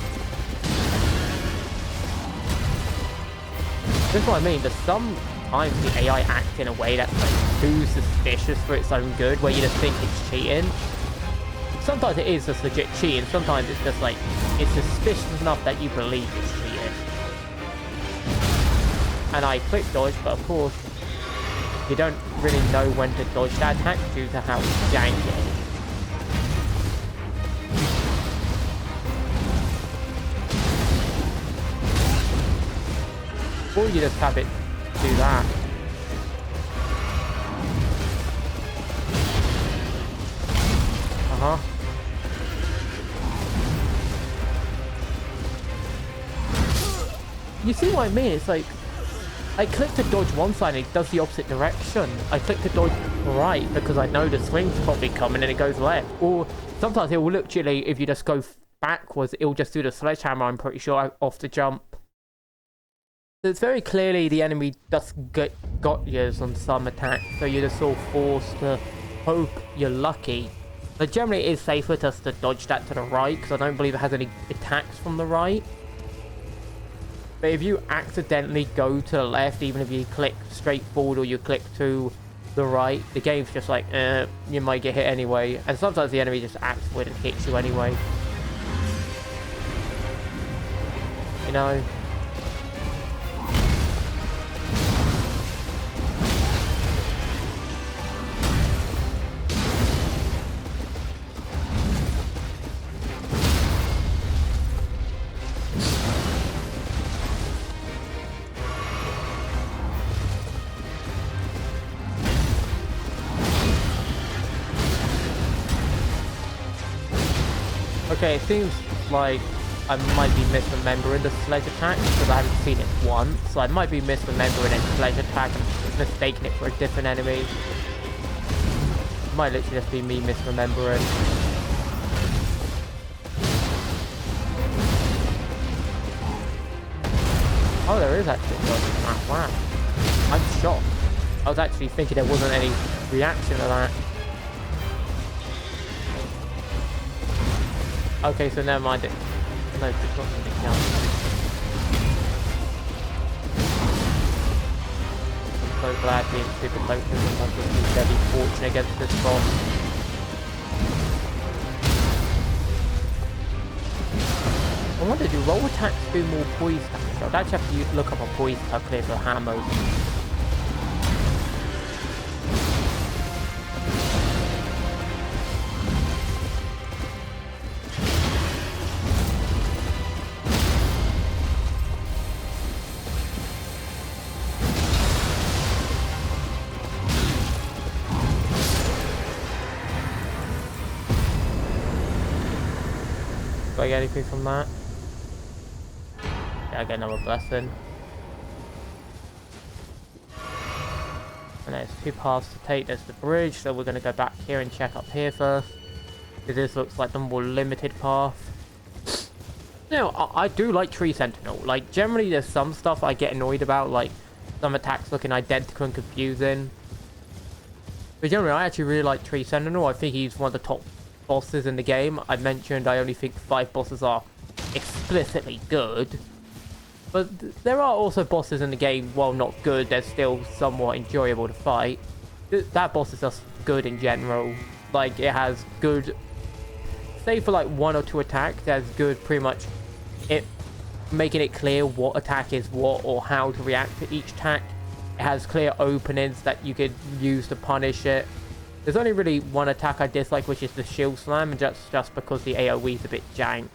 That's what I mean, there's sometimes the AI acts in a way that's like too suspicious for its own good, where you just think it's cheating. Sometimes it is just legit cheating, sometimes it's just like, it's suspicious enough that you believe it's cheating. And I click dodge, but of course, you don't really know when to dodge that attack due to how jank it is. Or you just have it do that. You see what I mean? It's like, I click to dodge one side and it does the opposite direction. I click to dodge right because I know the swing's probably coming and it goes left. Or sometimes it will literally, if you just go backwards, it will just do the sledgehammer, I'm pretty sure, off the jump. So it's very clearly the enemy just got yours on some attacks, so you're just sort of forced to hope you're lucky. But generally it is safer just to dodge that to the right because I don't believe it has any attacks from the right. But if you accidentally go to the left, even if you click straight forward or you click to the right, the game's just like, you might get hit anyway. And sometimes the enemy just acts weird and hits you anyway. You know? Okay, it seems like I might be misremembering the sledge attack because I haven't seen it once. So I might be misremembering a sledge attack and mistaking it for a different enemy. It might literally just be me misremembering. Oh, there is actually a dodge attack. Wow. I'm shocked. I was actually thinking there wasn't any reaction to that. Okay, so never mind it. No, it's not something else. I'm so glad being super close to them. I've just been very fortunate against this boss. I wonder, do roll attacks do more poise damage? I'd actually have to look up a poise calculator for hammers. Do I get anything from that? Yeah, I get another blessing. And there's two paths to take. There's the bridge, so we're going to go back here and check up here first. This looks like the more limited path. You know, I do like Tree Sentinel. Like, generally there's some stuff I get annoyed about, like some attacks looking identical and confusing. But generally, I actually really like Tree Sentinel. I think he's one of the top bosses in the game. I mentioned I only think 5 bosses are explicitly good. But there are also bosses in the game, while not good, they're still somewhat enjoyable to fight. That boss is just good in general. Like, it has good... Say for like 1 or 2 attacks, it has good pretty much... It making it clear what attack is what or how to react to each attack. It has clear openings that you could use to punish it. There's only really one attack I dislike, which is the shield slam, and that's just because the AoE is a bit jank.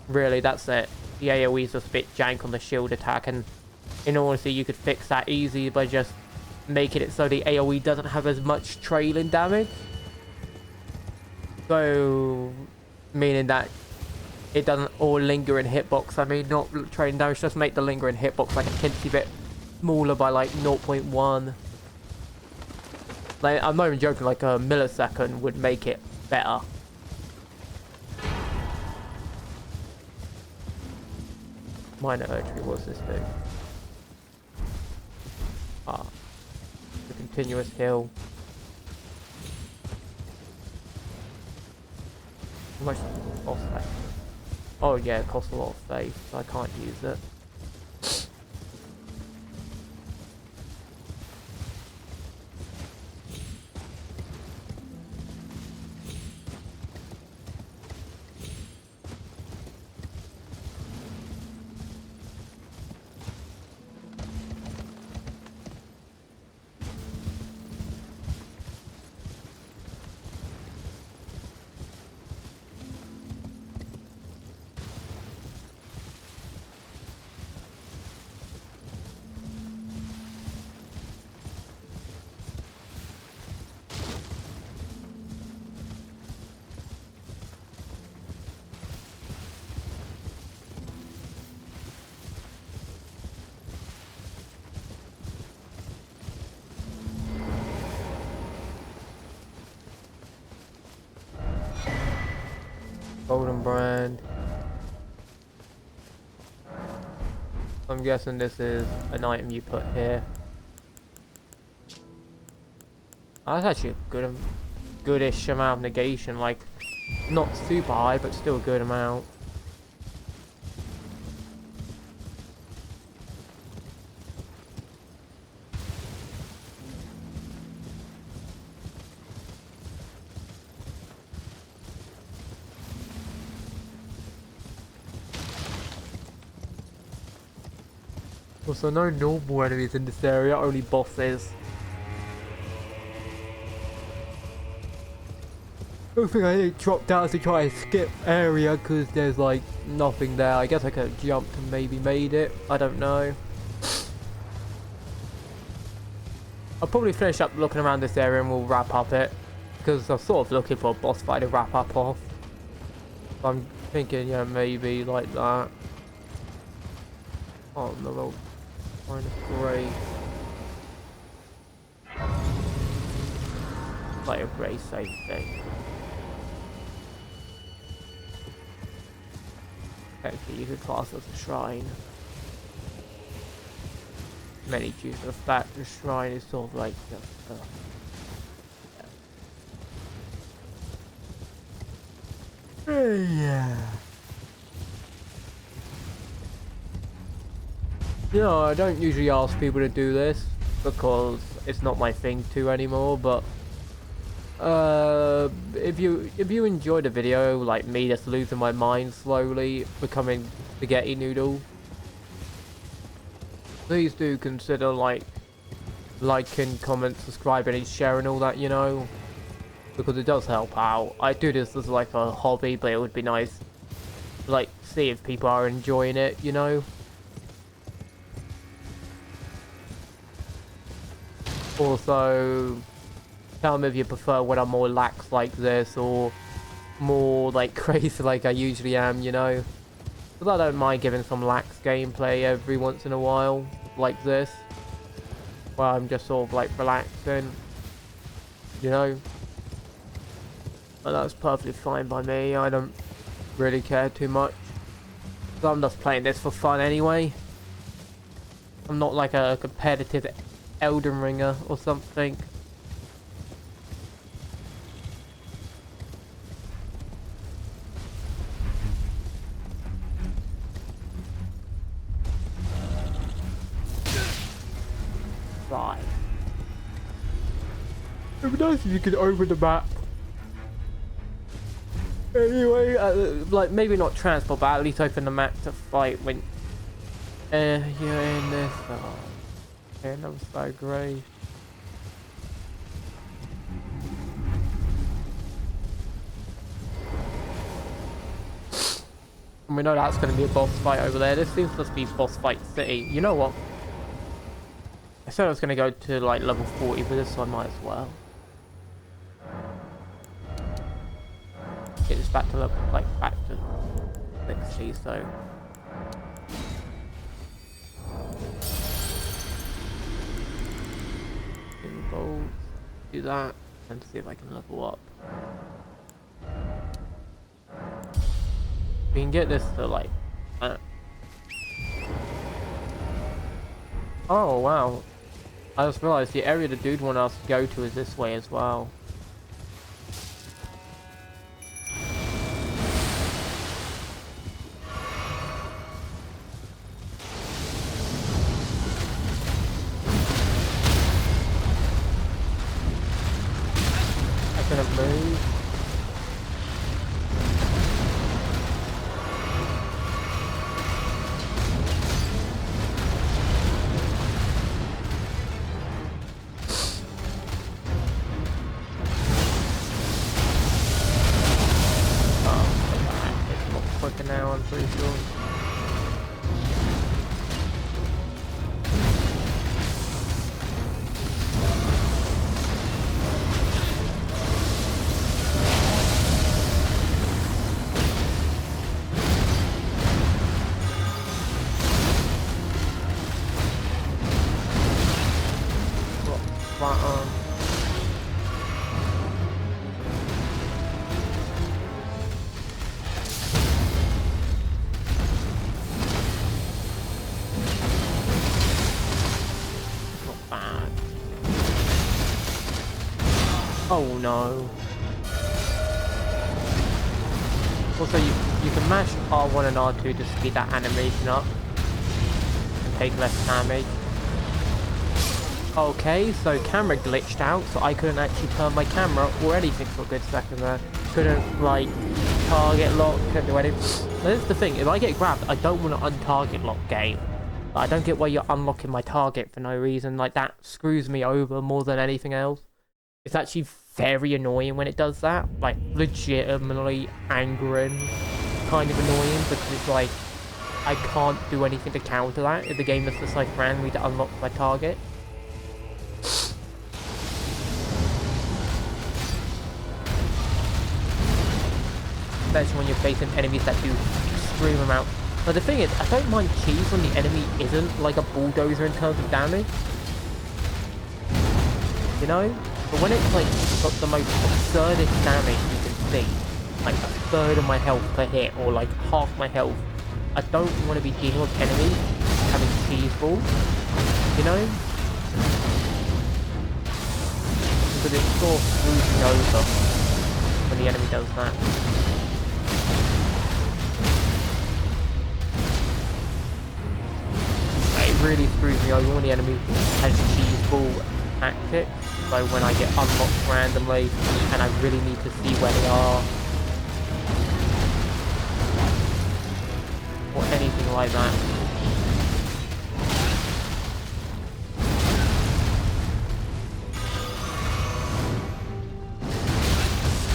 Really, that's it. The AoE is just a bit jank on the shield attack, and in all honesty, you could fix that easy by just making it so the AoE doesn't have as much trailing damage. So, meaning that it doesn't all linger in hitbox. I mean, not trailing damage, just make the linger in hitbox like a teensy bit smaller by like 0.1. Like, I'm not even joking, like a millisecond would make it better. Minor Erdtree, what's this do? Ah, the continuous hill. How much does it cost that? Oh yeah, it costs a lot of faith, so I can't use it. Golden brand. I'm guessing this is an item you put here. Oh, that's actually a goodish amount of negation. Like, not super high, but still a good amount. Also, no normal enemies in this area, only bosses. I don't think I dropped out to try to skip area because there's like nothing there. I guess I could have jumped and maybe made it. I don't know. I'll probably finish up looking around this area and we'll wrap up it. Because I'm sort of looking for a boss fight to wrap up off. I'm thinking, yeah, maybe like that. Oh no, kind of grey. Like a grey safe thing. Technically, you could class as a shrine. Many due to the fact the shrine is sort of like just. Yeah. You know, I don't usually ask people to do this because it's not my thing to anymore, but if you enjoyed the video, like me just losing my mind slowly, becoming spaghetti noodle, please do consider liking, comment, subscribing and sharing all that, you know, because it does help out. I do this as like a hobby, but it would be nice to like see if people are enjoying it, you know. Also, tell me if you prefer when I'm more lax like this or more like crazy like I usually am, you know. Because I don't mind giving some lax gameplay every once in a while like this, where I'm just sort of like relaxing, you know. And that's perfectly fine by me. I don't really care too much. So I'm just playing this for fun anyway. I'm not like a competitive Elden Ringer or something. It'd be nice if you could open the map. Anyway, like maybe not transport, but at least open the map to fight when you're in this. Oh, okay, that was so great. And we know that's going to be a boss fight over there. This seems to be boss fight city. You know what? I said I was going to go to like level 40 with this, so I might as well. Get this back to level, like back to 60, so. Do that and see if I can level up. We can get this to like oh wow, I just realized the area the dude wanted us to go to is this way as well. I couldn't move. Now I'm pretty sure. Right on. Oh no. Also, you can mash R1 and R2 to speed that animation up and take less damage. Okay, so camera glitched out, so I couldn't actually turn my camera or anything for a good second there. Couldn't, like, target lock, couldn't do anything. That's the thing, if I get grabbed, I don't want to untarget lock game. I don't get why you're unlocking my target for no reason. Like, that screws me over more than anything else. It's actually very annoying when it does that. Like, legitimately angering. Kind of annoying, because it's like, I can't do anything to counter that if the game just decides randomly to unlock my target. Especially when you're facing enemies that do extreme amount. But the thing is, I don't mind cheese when the enemy isn't like a bulldozer in terms of damage. You know? But when it's like got the most absurdist damage you can see, like a third of my health per hit or like half my health, I don't want to be dealing with enemies having cheese balls. You know? Because it sort of screws me over when the enemy does that. It really screws me over when the enemy has cheese ball tactics. So when I get unlocked randomly and I really need to see where they are or anything like that.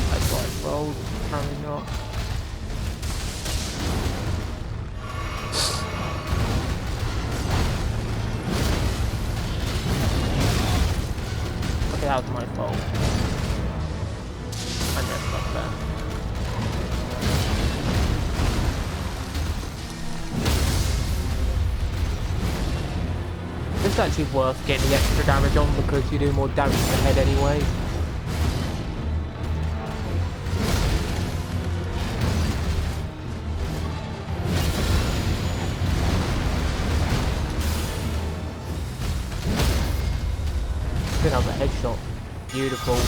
That's what I rolled, apparently not. That was my fault. I messed up there. It's actually worth getting the extra damage on because you do more damage to the head anyway. Another headshot. Beautiful.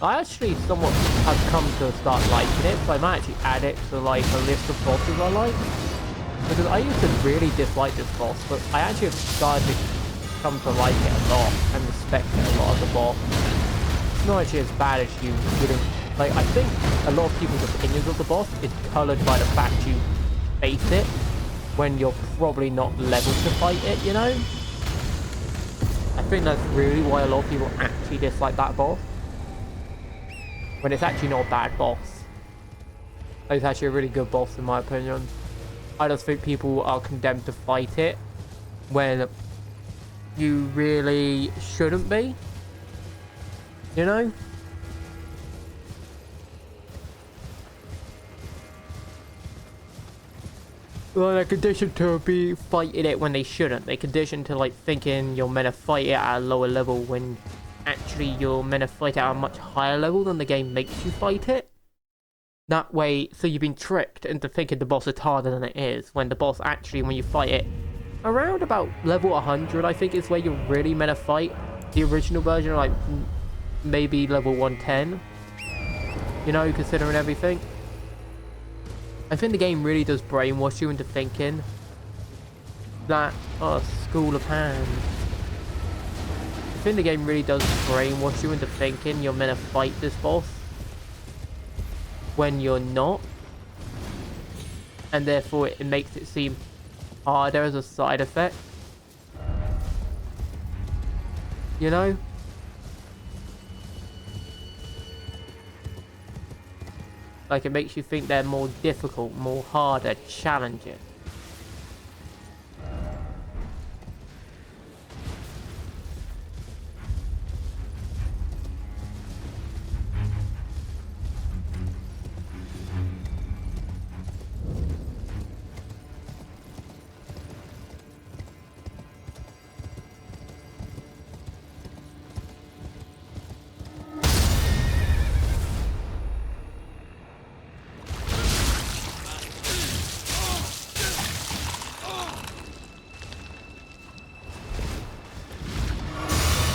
I actually somewhat have come to start liking it, so I might actually add it to like a list of bosses I like. Because I used to really dislike this boss, but I actually have started to come to like it a lot and respect it a lot as a boss. It's not actually as bad as you would have. Like, I think a lot of people's opinions of the boss is coloured by the fact you face it when you're probably not level to fight it, you know? I think that's really why a lot of people actually dislike that boss. When it's actually not a bad boss. It's actually a really good boss in my opinion. I just think people are condemned to fight it when you really shouldn't be. You know? Well, they're conditioned to be fighting it when they shouldn't. They're conditioned to like thinking you're meant to fight it at a lower level when actually you're meant to fight it at a much higher level than the game makes you fight it. That way, so you've been tricked into thinking the boss is harder than it is, when the boss actually, when you fight it, around about level 100, I think is where you're really meant to fight. The original version, like, maybe level 110. You know, considering everything. I think the game really does brainwash you into thinking that, oh, School of Hand. I think the game really does brainwash you into thinking you're meant to fight this boss when you're not, and therefore it makes it seem harder as a side effect, you know? Like, it makes you think they're more difficult, more harder, challenging.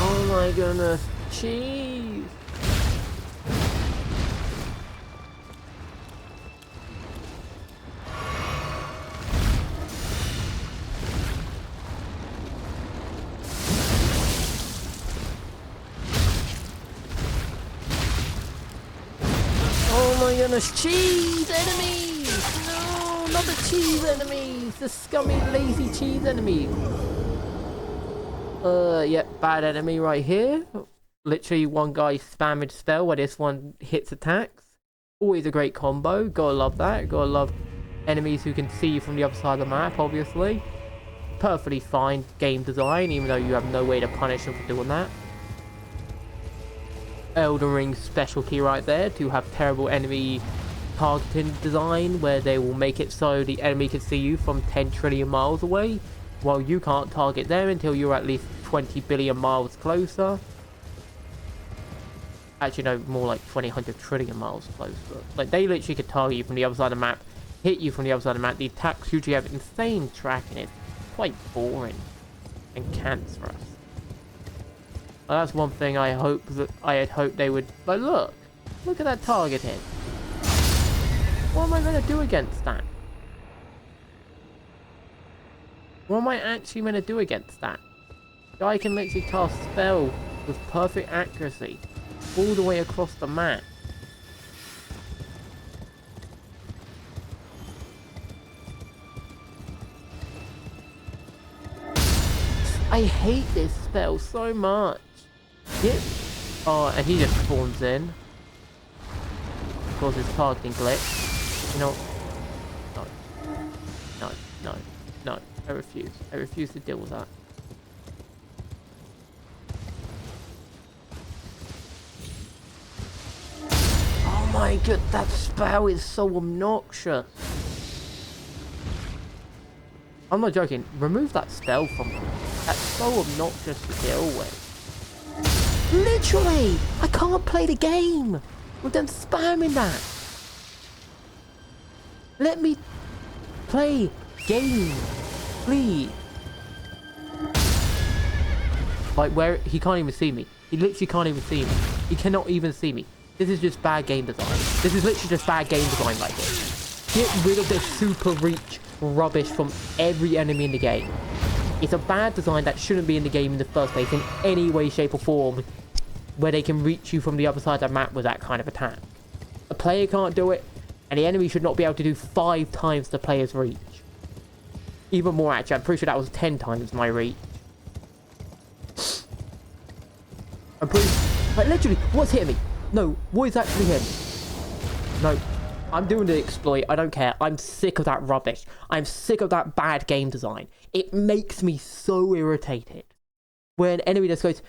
Oh my goodness, cheese! Oh my goodness, cheese enemies! No, not the cheese enemies! The scummy, lazy cheese enemies! Yeah, bad enemy right here. Literally one guy spamming spell where this one hits attacks. Always a great combo. Gotta love that. Gotta love enemies who can see you from the other side of the map, obviously. Perfectly fine game design, even though you have no way to punish them for doing that. Elden Ring's specialty right there, to have terrible enemy targeting design where they will make it so the enemy can see you from 10 trillion miles away, while you can't target them until you're at least 20 billion miles closer. Actually, no, more like 200 trillion miles closer. Like, they literally could target you from the other side of the map, hit you from the other side of the map. The attacks usually have insane tracking. It's quite boring and cancerous. Well, that's one thing I had hoped they would. But look at that target hit. What am I going to do against that? What am I actually going to do against that? Guy can literally cast spell with perfect accuracy all the way across the map. I hate this spell so much. Yeah. Oh, and he just spawns in. Of course, it's targeting glitch. You know. No. I refuse. I refuse to deal with that. Oh my god, that spell is so obnoxious. I'm not joking. Remove that spell from them. That's so obnoxious to deal with. Literally! I can't play the game with them spamming that. Let me play game, please. Like, where he can't even see me. He literally can't even see me. He cannot even see me. This is just bad game design. This is literally just bad game design like this. Get rid of this super reach rubbish from every enemy in the game. It's a bad design that shouldn't be in the game in the first place in any way, shape or form, where they can reach you from the other side of the map with that kind of attack. A player can't do it, and the enemy should not be able to do 5 times the player's reach. Even more actually, I'm pretty sure that was 10 times my reach. I'm pretty... Like, literally, what's hitting me? No, what is actually hitting me? No. I'm doing the exploit. I don't care. I'm sick of that rubbish. I'm sick of that bad game design. It makes me so irritated. When an enemy just goes,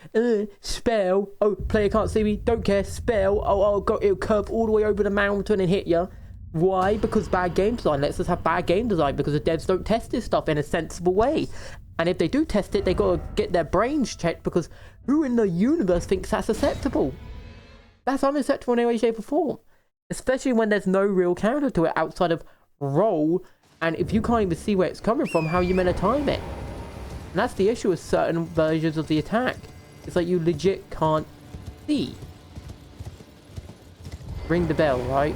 spell. Oh, player can't see me. Don't care. Spell. Oh, it'll curve all the way over the mountain and hit you. Why? Because bad game design. Let's just have bad game design because the devs don't test this stuff in a sensible way. And if they do test it, they got to get their brains checked because who in the universe thinks that's acceptable? That's unacceptable in any way, shape or form. Especially when there's no real counter to it outside of roll, and if you can't even see where it's coming from, how are you meant to time it? And that's the issue with certain versions of the attack. It's like you legit can't see. Ring the bell, right?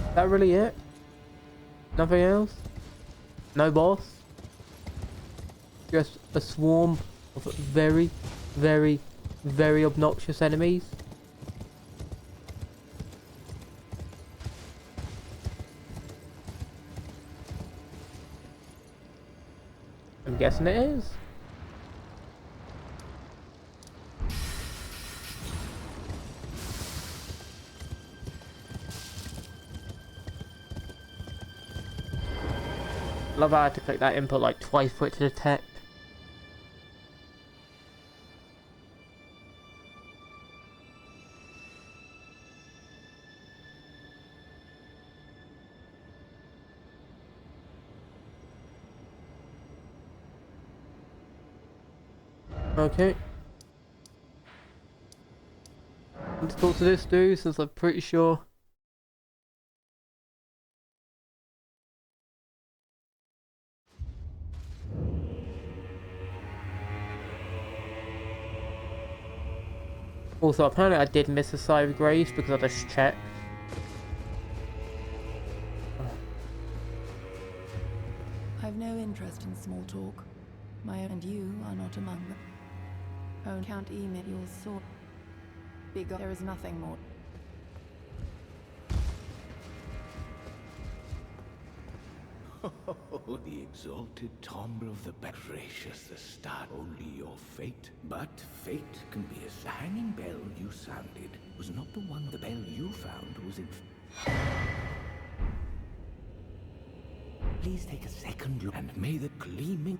Is that really it? Nothing else? No boss? Just a swarm of very, very, very obnoxious enemies? I'm guessing it is. Love how I had to click that input like twice for it to detect. Okay. Let's talk to this dude since I'm pretty sure. Also, apparently I did miss a side of grace because I just checked. I've no interest in small talk. And you are not among them. Oh, Count Emil, your sword. Bigger, there is nothing more. Oh, the exalted tomb of the gracious, the start only your fate. But fate can be as the hanging bell you sounded was not the one. The bell you found was in. Please take a second look, and may the gleaming.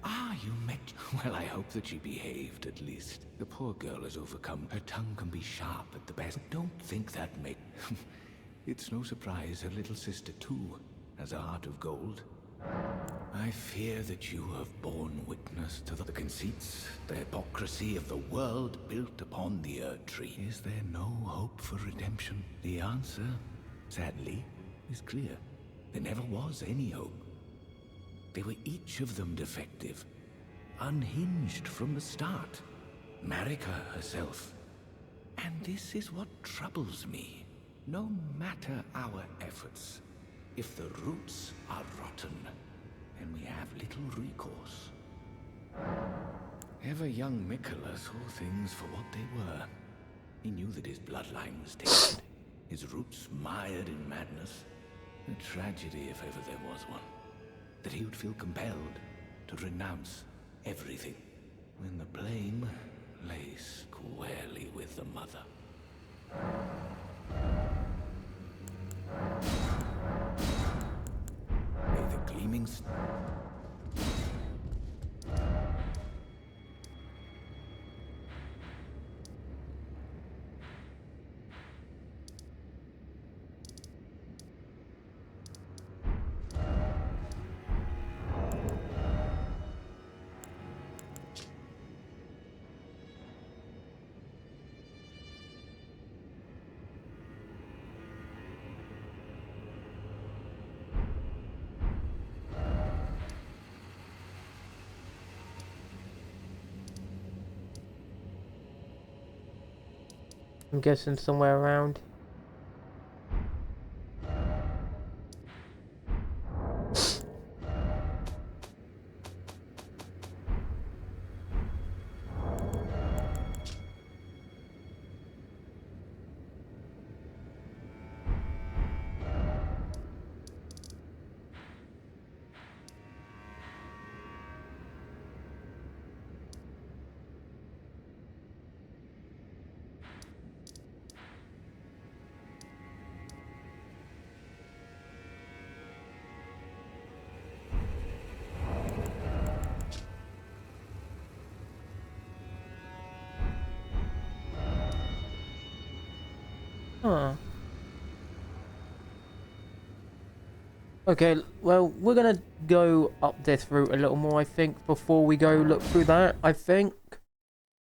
Ah, you met. Well, I hope that she behaved at least. The poor girl has overcome. Her tongue can be sharp at the best. Don't think that may. It's no surprise her little sister, too, has a heart of gold. I fear that you have borne witness to the conceits, the hypocrisy of the world built upon the Erdtree. Is there no hope for redemption? The answer, sadly, is clear. There never was any hope. They were each of them defective, unhinged from the start. Marika herself. And this is what troubles me. No matter our efforts, if the roots are rotten, then we have little recourse. Ever young Mikola saw things for what they were. He knew that his bloodline was tainted, his roots mired in madness. A tragedy if ever there was one. That he would feel compelled to renounce everything when the blame lay squarely with the mother. May the gleaming I'm guessing somewhere around. Huh. Okay, well, we're gonna go up this route a little more, I think, before we go look through that, I think.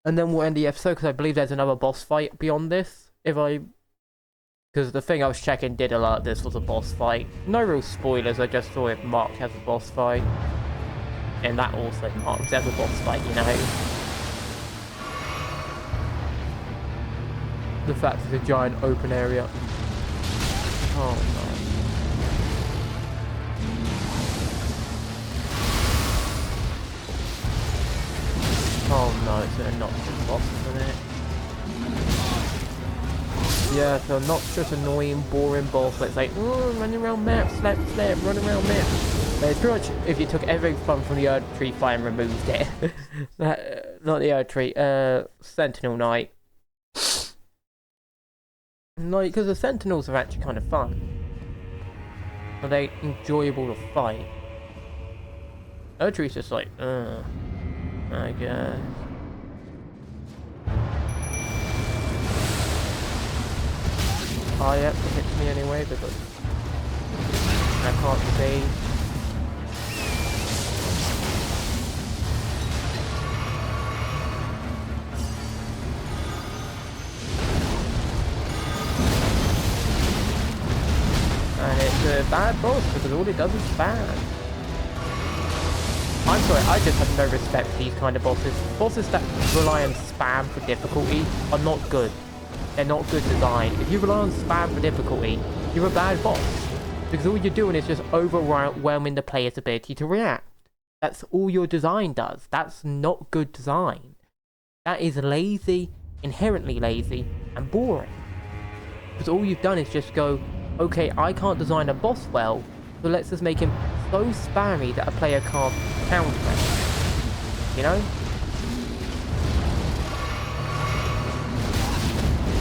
And then we'll end the episode, because I believe there's another boss fight beyond this, because the thing I was checking did alert this was a boss fight. No real spoilers, I just saw it marked as a boss fight. And that also marks as a boss fight, you know. The fact it's a giant open area. Oh no. Oh no, it's an obnoxious boss, isn't it? Yeah, it's an obnoxious, annoying, boring boss. It's like, running around map, slap, running around map. But it's pretty much if you took everything fun from the Erdtree fight and removed it. Not the Erdtree, Sentinel Knight. No, because the Sentinels are actually kind of fun. Are they enjoyable to fight? Erdtree's just like, I guess. Oh yeah, it hits me anyway because I can't see. And it's a bad boss because all it does is spam. I'm sorry, I just have no respect for these kind of bosses. Bosses that rely on spam for difficulty are not good. They're not good design. If you rely on spam for difficulty, you're a bad boss. Because all you're doing is just overwhelming the player's ability to react. That's all your design does. That's not good design. That is lazy, inherently lazy, and boring. Because all you've done is just go, okay, I can't design a boss well, so let's just make him so spammy that a player can't counter it. You know?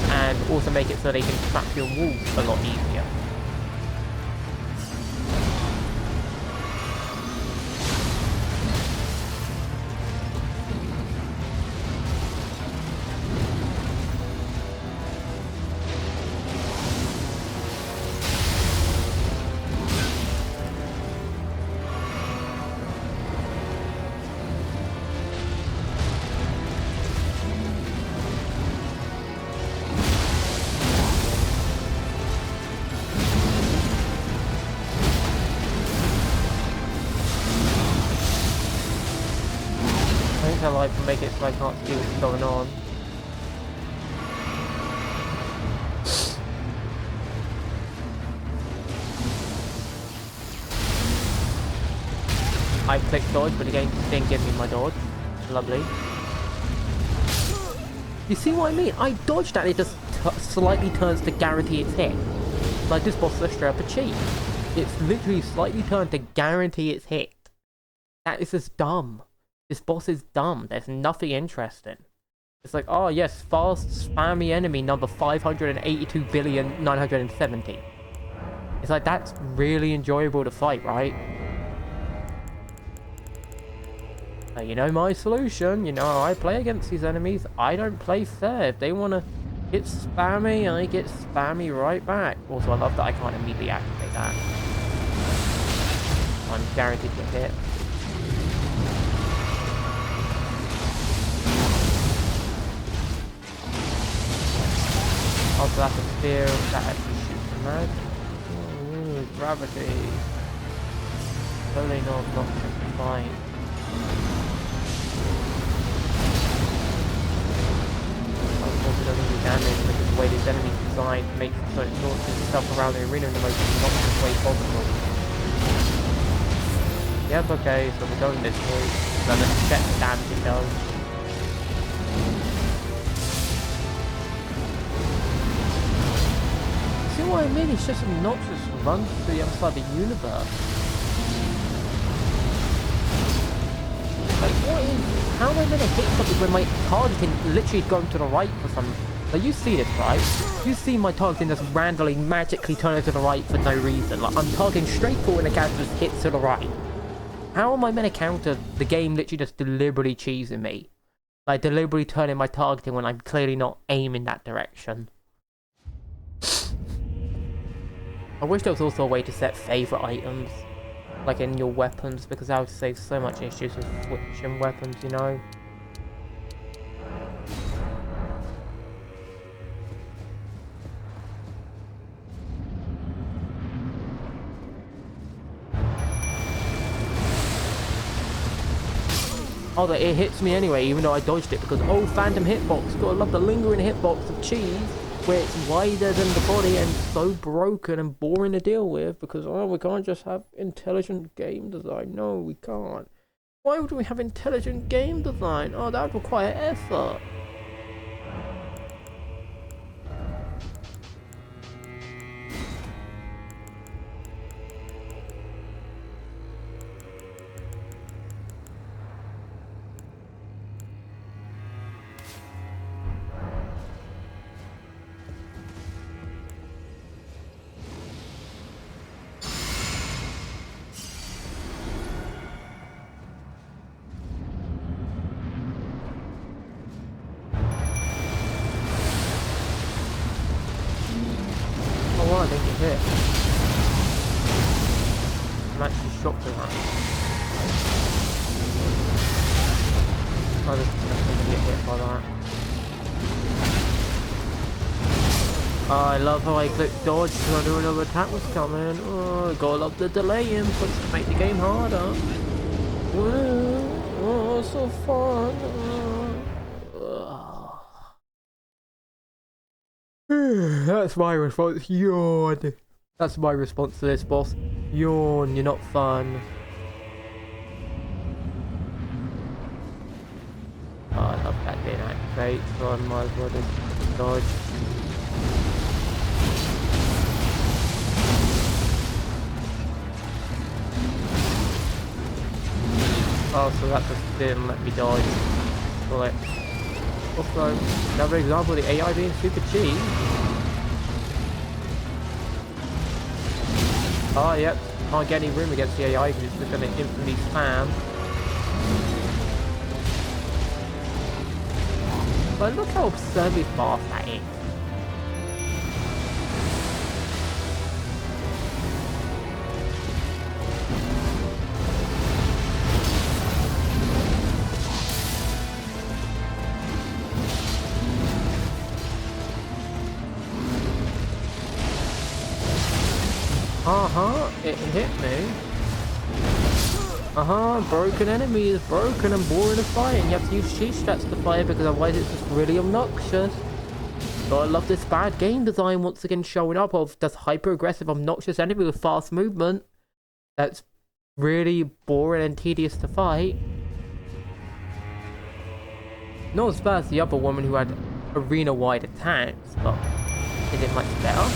And also make it so they can trap your walls a lot easier. I like to make it so I can't see what's going on. I clicked dodge, but the game didn't give me my dodge. Lovely. You see what I mean? I dodged that, it just slightly turns to guarantee it's hit. Like this boss is straight up a cheat. It's literally slightly turned to guarantee it's hit. That is just dumb. This boss is dumb. There's nothing interesting. It's like, oh yes, fast, spammy enemy number 582,970,000,000. It's like, that's really enjoyable to fight, right? You know my solution. You know how I play against these enemies. I don't play fair. If they want to get spammy, I get spammy right back. Also, I love that I can't immediately activate that. I'm guaranteed to get hit. Also, that's a spear that actually shoots the mag. Ooh, gravity. Totally not fine. also doesn't do damage because the way this enemy's designed makes it so it launches itself around the arena in the most obnoxious way possible. Yep, okay, so we're going this way. So let's check the damage it does. See what I mean? It's just obnoxious runs to the other side of the universe. Like, what is... How am I going to hit something when my targeting literally is going to the right for some... Like, you see this, right? You see my targeting just randomly, magically turn to the right for no reason. Like, I'm targeting straight forward and the character just hits to the right. How am I meant to counter the game literally just deliberately cheesing me? Like, deliberately turning my targeting when I'm clearly not aiming that direction. I wish there was also a way to set favourite items, like in your weapons, because that would save so much issues with switching weapons, you know? Oh, it hits me anyway, even though I dodged it, because, oh, phantom hitbox. Gotta love the lingering hitbox of cheese, where it's wider than the body and so broken and boring to deal with, because, oh, we can't just have intelligent game design. No, we can't. Why would we have intelligent game design? Oh, that would require effort. Oh, I think it hit. I'm actually shocked at that. Oh, this is definitely going to get hit by that. Oh, I love how I clicked dodge because I knew another attack was coming. Oh, gotta love the delay inputs to make the game harder. Oh, so fun. That's my response. Yawn. That's my response to this, boss. Yawn, you're not fun. Oh, I love that being activate, so I might as well just dodge. Oh, so that just didn't let me dodge. Bullet. Also, another example of the AI being super cheap. Oh, yep. Can't get any room against the AI because it's just going to instantly spam. But look how absurdly fast that is. It hit me. Broken enemy is broken and boring to fight, and you have to use cheat strats to fight because otherwise it's just really obnoxious. So I love this bad game design once again showing up of this hyper aggressive obnoxious enemy with fast movement that's really boring and tedious to fight. Not as bad as the other woman who had arena wide attacks, but is it much better?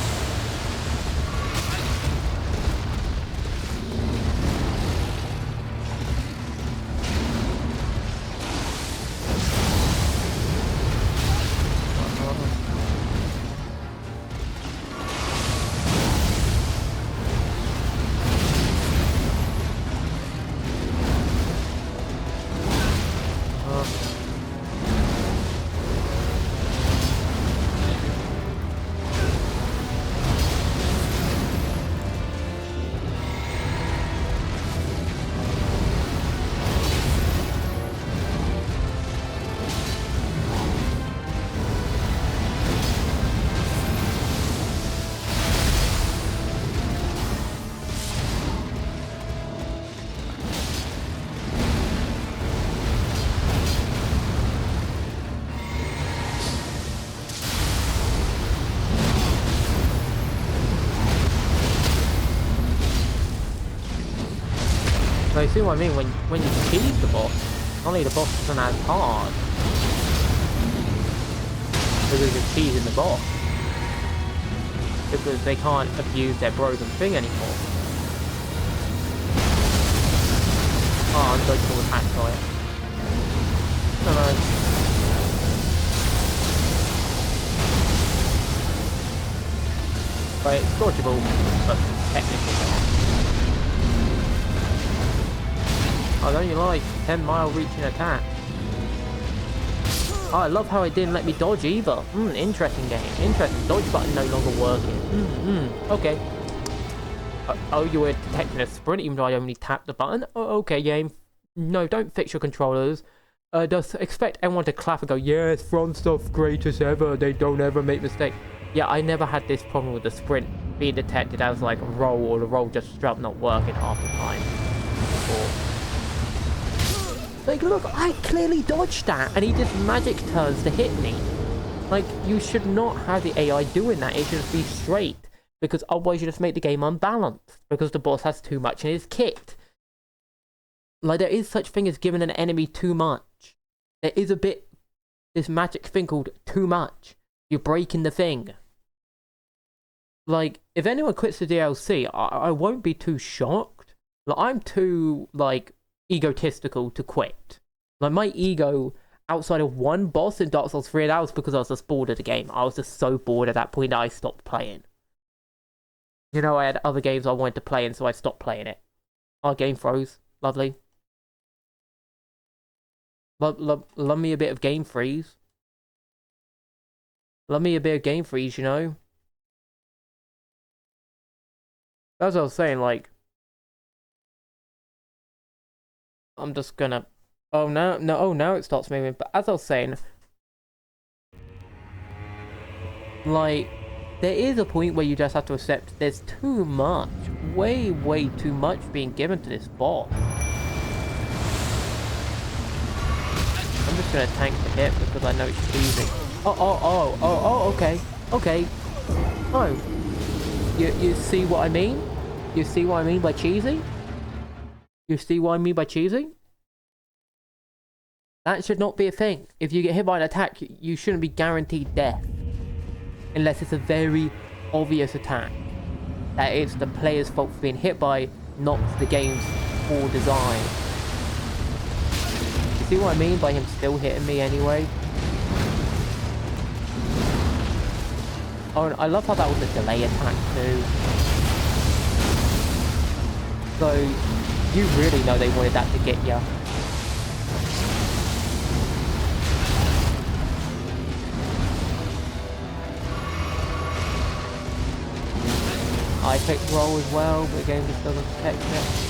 So you see what I mean? When you cheese the boss, only the boss isn't as hard. Because you're cheesing the boss. Because they can't abuse their broken thing anymore. Oh, I'm dodging with hack by it. No, no. But it's dodgeable, but technically not. I don't like 10-mile reaching attack. Oh, I love how it didn't let me dodge either. Interesting game. Interesting. Dodge button no longer working. Okay. Oh, you were detecting a sprint even though I only tapped the button? Oh, okay, game. No, don't fix your controllers. Just expect everyone to clap and go, yes, From Software greatest ever. They don't ever make mistakes. Yeah, I never had this problem with the sprint being detected as like a roll, or the roll just straight up not working half the time. Like, look, I clearly dodged that, and he just magic turns to hit me. Like, you should not have the AI doing that. It should just be straight, because otherwise you just make the game unbalanced, because the boss has too much in his kit. Like, there is such thing as giving an enemy too much. There is this magic thing called too much. You're breaking the thing. Like, if anyone quits the DLC, I won't be too shocked. Like, I'm too, like, egotistical to quit. Like, my ego outside of one boss in Dark Souls 3, that was because I was just bored of the game. I was just so bored at that point that I stopped playing. You know, I had other games I wanted to play, and so I stopped playing it. Our game froze. Lovely. Love me a bit of game freeze. Love me a bit of game freeze, you know? That's what I was saying, like... I'm just gonna... Oh, no, now it starts moving. But as I was saying... Like, there is a point where you just have to accept there's too much. Way, way too much being given to this boss. I'm just gonna tank the hit because I know it's easy. Oh, okay. Okay. Oh. You see what I mean? You see what I mean by cheesy? You see what I mean by cheesy? That should not be a thing. If you get hit by an attack, you shouldn't be guaranteed death. Unless it's a very obvious attack. That it's the player's fault for being hit by, not the game's poor design. You see what I mean by him still hitting me anyway? Oh, and I love how that was a delay attack too. So, you really know they wanted that to get you. I picked roll as well, but the game just doesn't protect it.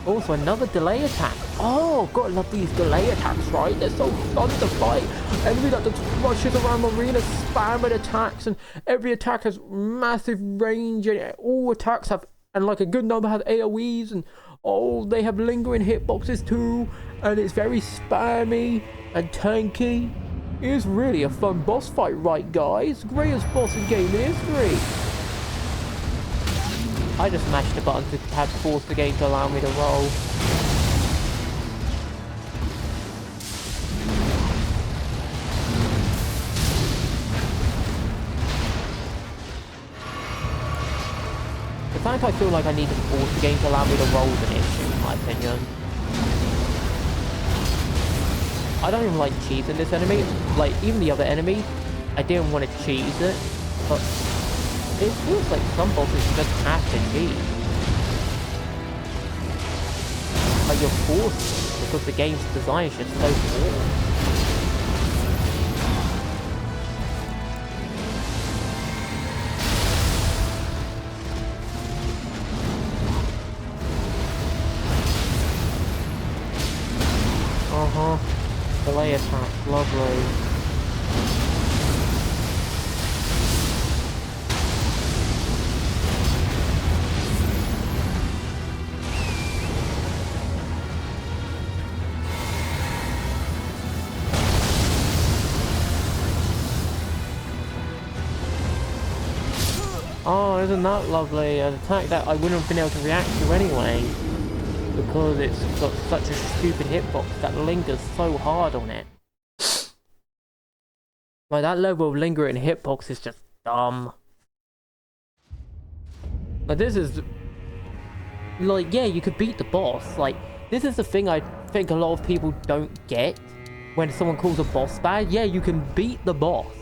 Also another delay attack. Oh, gotta love these delay attacks, right? They're so fun to fight. Enemy that just rushes around the arena spamming attacks, and every attack has massive range, and all attacks have, and like a good number have AoEs, and oh, they have lingering hitboxes too, and it's very spammy and tanky. It's really a fun boss fight, right guys? Greatest boss in game history. I just mashed the button to have forced the game to allow me to roll. The fact I feel like I need to force the game to allow me to roll is an issue, in my opinion. I don't even like cheesing this enemy. Like, even the other enemy, I didn't want to cheese it, but it feels like some bosses you just have to cheese. Like, you're forced because the game's design is just so poor. Delay attack, lovely. Oh, isn't that lovely? An attack that I wouldn't have been able to react to anyway. Because it's got such a stupid hitbox that lingers so hard on it. Like, that level of lingering hitbox is just dumb. Like, this is... Like, yeah, you could beat the boss. Like, this is the thing I think a lot of people don't get. When someone calls a boss bad, yeah, you can beat the boss.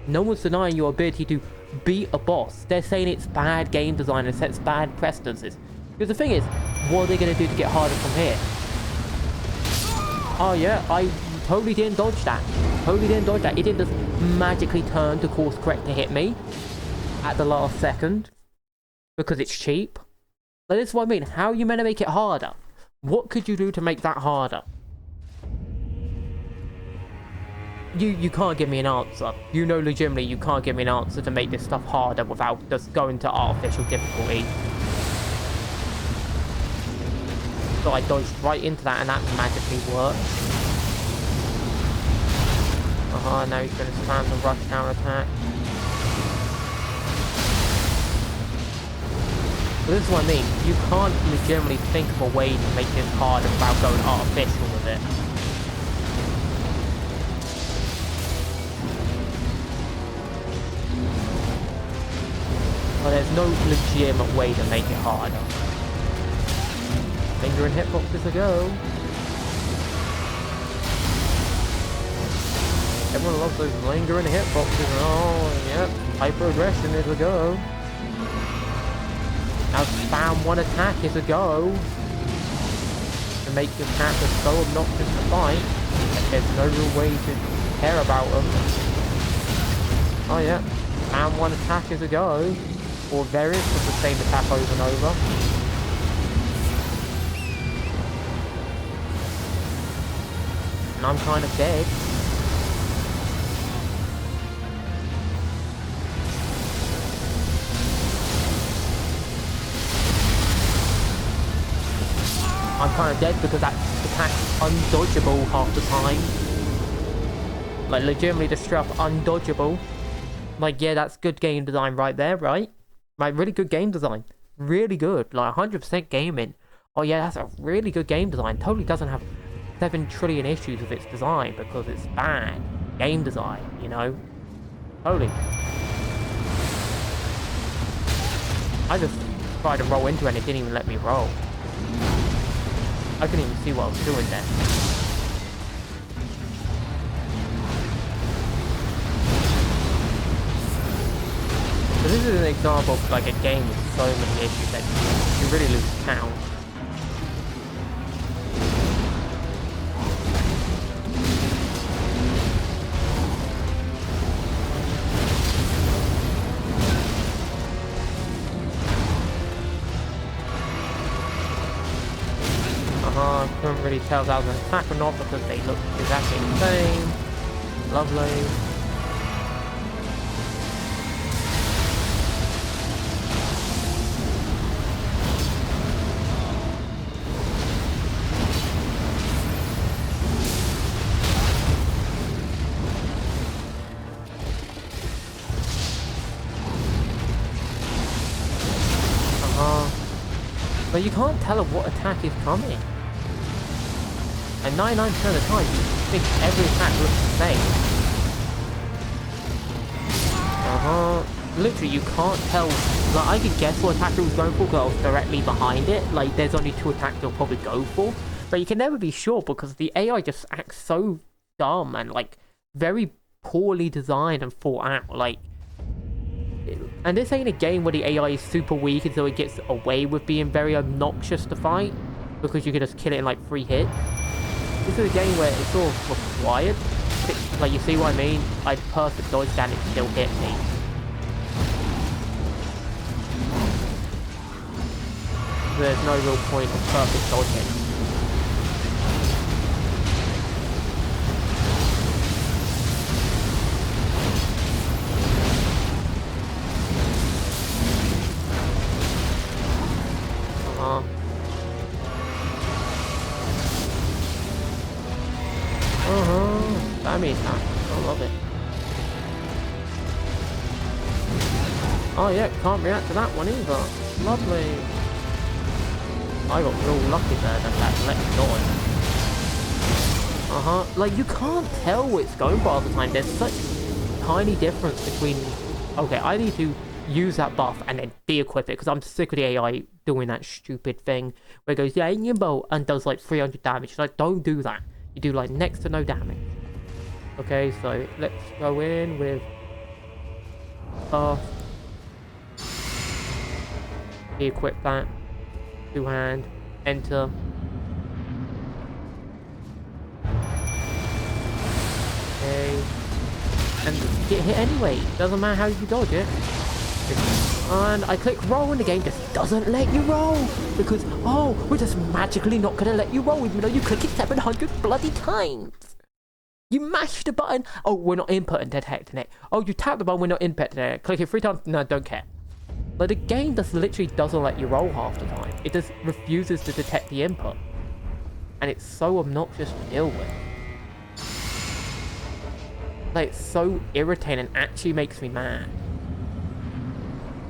No one's denying your ability to beat a boss. They're saying it's bad game design and sets bad precedences. Because the thing is, what are they going to do to get harder from here? Oh yeah, I totally didn't dodge that. Totally didn't dodge that. It didn't just magically turn to course correct to hit me at the last second. Because it's cheap. Like, this is what I mean. How are you meant to make it harder? What could you do to make that harder? You can't give me an answer. You know, legitimately, you can't give me an answer to make this stuff harder without just going to artificial difficulty. So I dodged right into that and that magically worked. Now he's going to spam the rush down attack. But this is what I mean. You can't legitimately think of a way to make this harder without going artificial with it. Well, there's no legitimate way to make it harder. Lingering hitboxes a go. Everyone loves those lingering hitboxes. Oh, yep. Hyper aggression is a go. Now spam one attack is a go. To make your character so obnoxious to fight that there's no real way to care about them. Oh yeah. Spam one attack is a go. Or variants of the same attack over and over. And I'm kind of dead. I'm kind of dead because that attack's undodgeable half the time. Like, legitimately the strap undodgeable. Like, yeah, that's good game design right there, right? Like, really good game design. Really good. Like, 100% gaming. Oh yeah, that's a really good game design. Totally doesn't have 7 trillion issues with its design because it's bad game design, you know? Totally. I just tried to roll into it and it didn't even let me roll. I couldn't even see what I was doing there. So this is an example of like a game with so many issues that you really lose count. Couldn't really tell if that was an attack or not because they look exactly the same. Lovely. But you can't tell what attack is coming. And 99% of the time, you think every attack looks the same. Literally, you can't tell. Like, I could guess what attack it was going for because I was directly behind it. Like, there's only 2 attacks they'll probably go for. But you can never be sure because the AI just acts so dumb and, like, very poorly designed and thought out. Like, and this ain't a game where the AI is super weak until it gets away with being very obnoxious to fight. Because you can just kill it in, like, 3 hits. This is a game where it's sort of required. Like, you see what I mean? I'd perfect dodge and it still hit me. There's no real point of perfect dodging. Spammy attack. I love it. Oh yeah, can't react to that one either. Lovely. I got real lucky there that let dodge. Like, you can't tell where it's going for all the time. There's such tiny difference between... Okay, I need to use that buff and then de-equip it, because I'm sick of the AI doing that stupid thing where it goes, yeah, in your bolt, and does like 300 damage. It's like, don't do that. You do like next to no damage. Okay, so let's go in with... de-equip that. Two-hand. Enter. Okay. And get hit anyway. Doesn't matter how you dodge it. And I click roll and the game just doesn't let you roll. Because, oh, we're just magically not going to let you roll even though you click it 700 bloody times. You mash the button. Oh, we're not inputting detecting it. Oh, you tap the button, we're not inputting it. Click it 3 times. No, don't care. But the game just literally doesn't let you roll half the time. It just refuses to detect the input. And it's so obnoxious to deal with. Like, it's so irritating and actually makes me mad.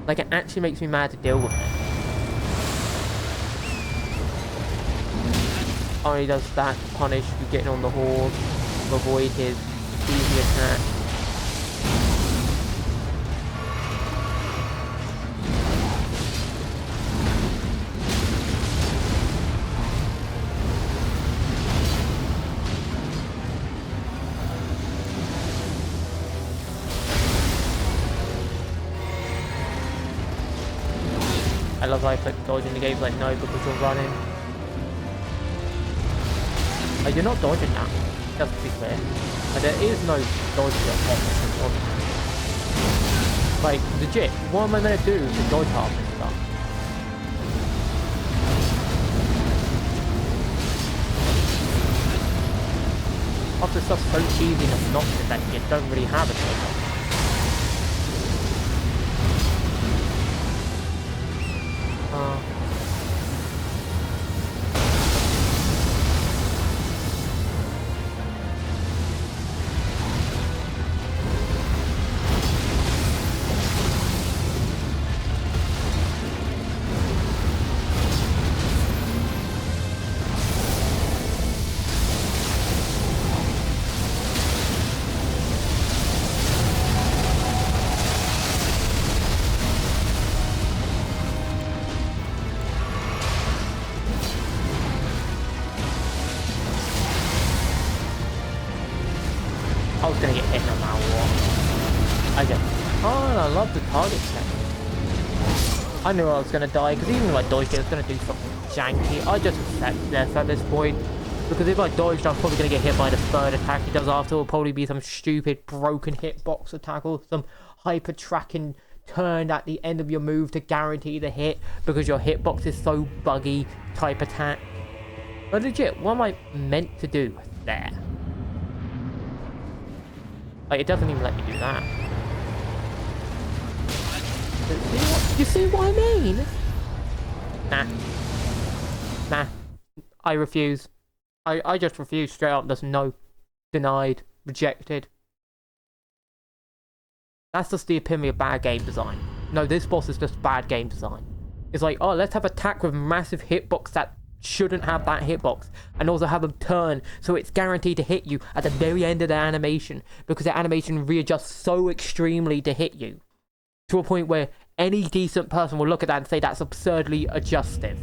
Like, it actually makes me mad to deal with it. Only does that to punish you getting on the horse, to avoid his easy attack. I love how I click dodge and the game's like, no, because you're running. Oh, you're not dodging now, just to be clear. But there is no dodge option. Like, legit, what am I meant to do to dodge half this stuff? Half this stuff's so cheesy and obnoxious that you don't really have a dodge option. I was gonna get hit no matter what. I love the target set. I knew I was gonna die, because even if I dodged it, I was gonna do something janky. I just accept death at this point. Because if I dodged, I'm probably gonna get hit by the third attack he does after. It'll probably be some stupid broken hitbox attack or some hyper tracking turn at the end of your move to guarantee the hit because your hitbox is so buggy type attack. But legit, what am I meant to do there? Like, it doesn't even let me do that. You see what I mean? Nah. I refuse. I just refuse straight up. There's no. Denied. Rejected. That's just the epitome of bad game design. No, this boss is just bad game design. It's like, oh, let's have attack with massive hitbox that shouldn't have that hitbox, and also have them turn so it's guaranteed to hit you at the very end of the animation, because the animation readjusts so extremely to hit you to a point where any decent person will look at that and say that's absurdly adjustive.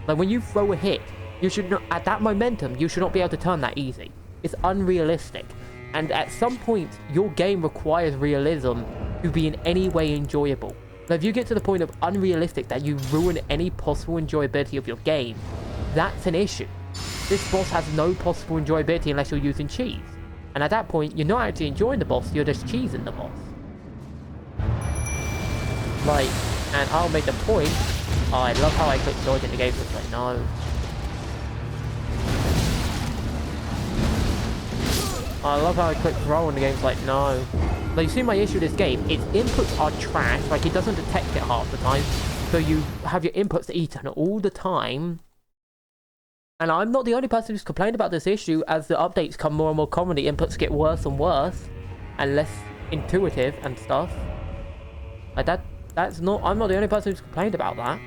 Like, when you throw a hit, you should not, at that momentum, you should not be able to turn that easy. It's unrealistic, and at some point your game requires realism to be in any way enjoyable. Now, if you get to the point of unrealistic that you ruin any possible enjoyability of your game, that's an issue. This boss has no possible enjoyability unless you're using cheese. And at that point, you're not actually enjoying the boss, you're just cheesing the boss. Like, and I'll make the point, oh, I love how I click dodge in the game, it's like, no. I love how I click roll in the game, it's like, no. Like, you see my issue with this game, its inputs are trash, like it doesn't detect it half the time, so you have your inputs eaten all the time. And I'm not the only person who's complained about this issue. As the updates come more and more common, the inputs get worse and worse, and less intuitive and stuff. Like, That's not... I'm not the only person who's complained about that.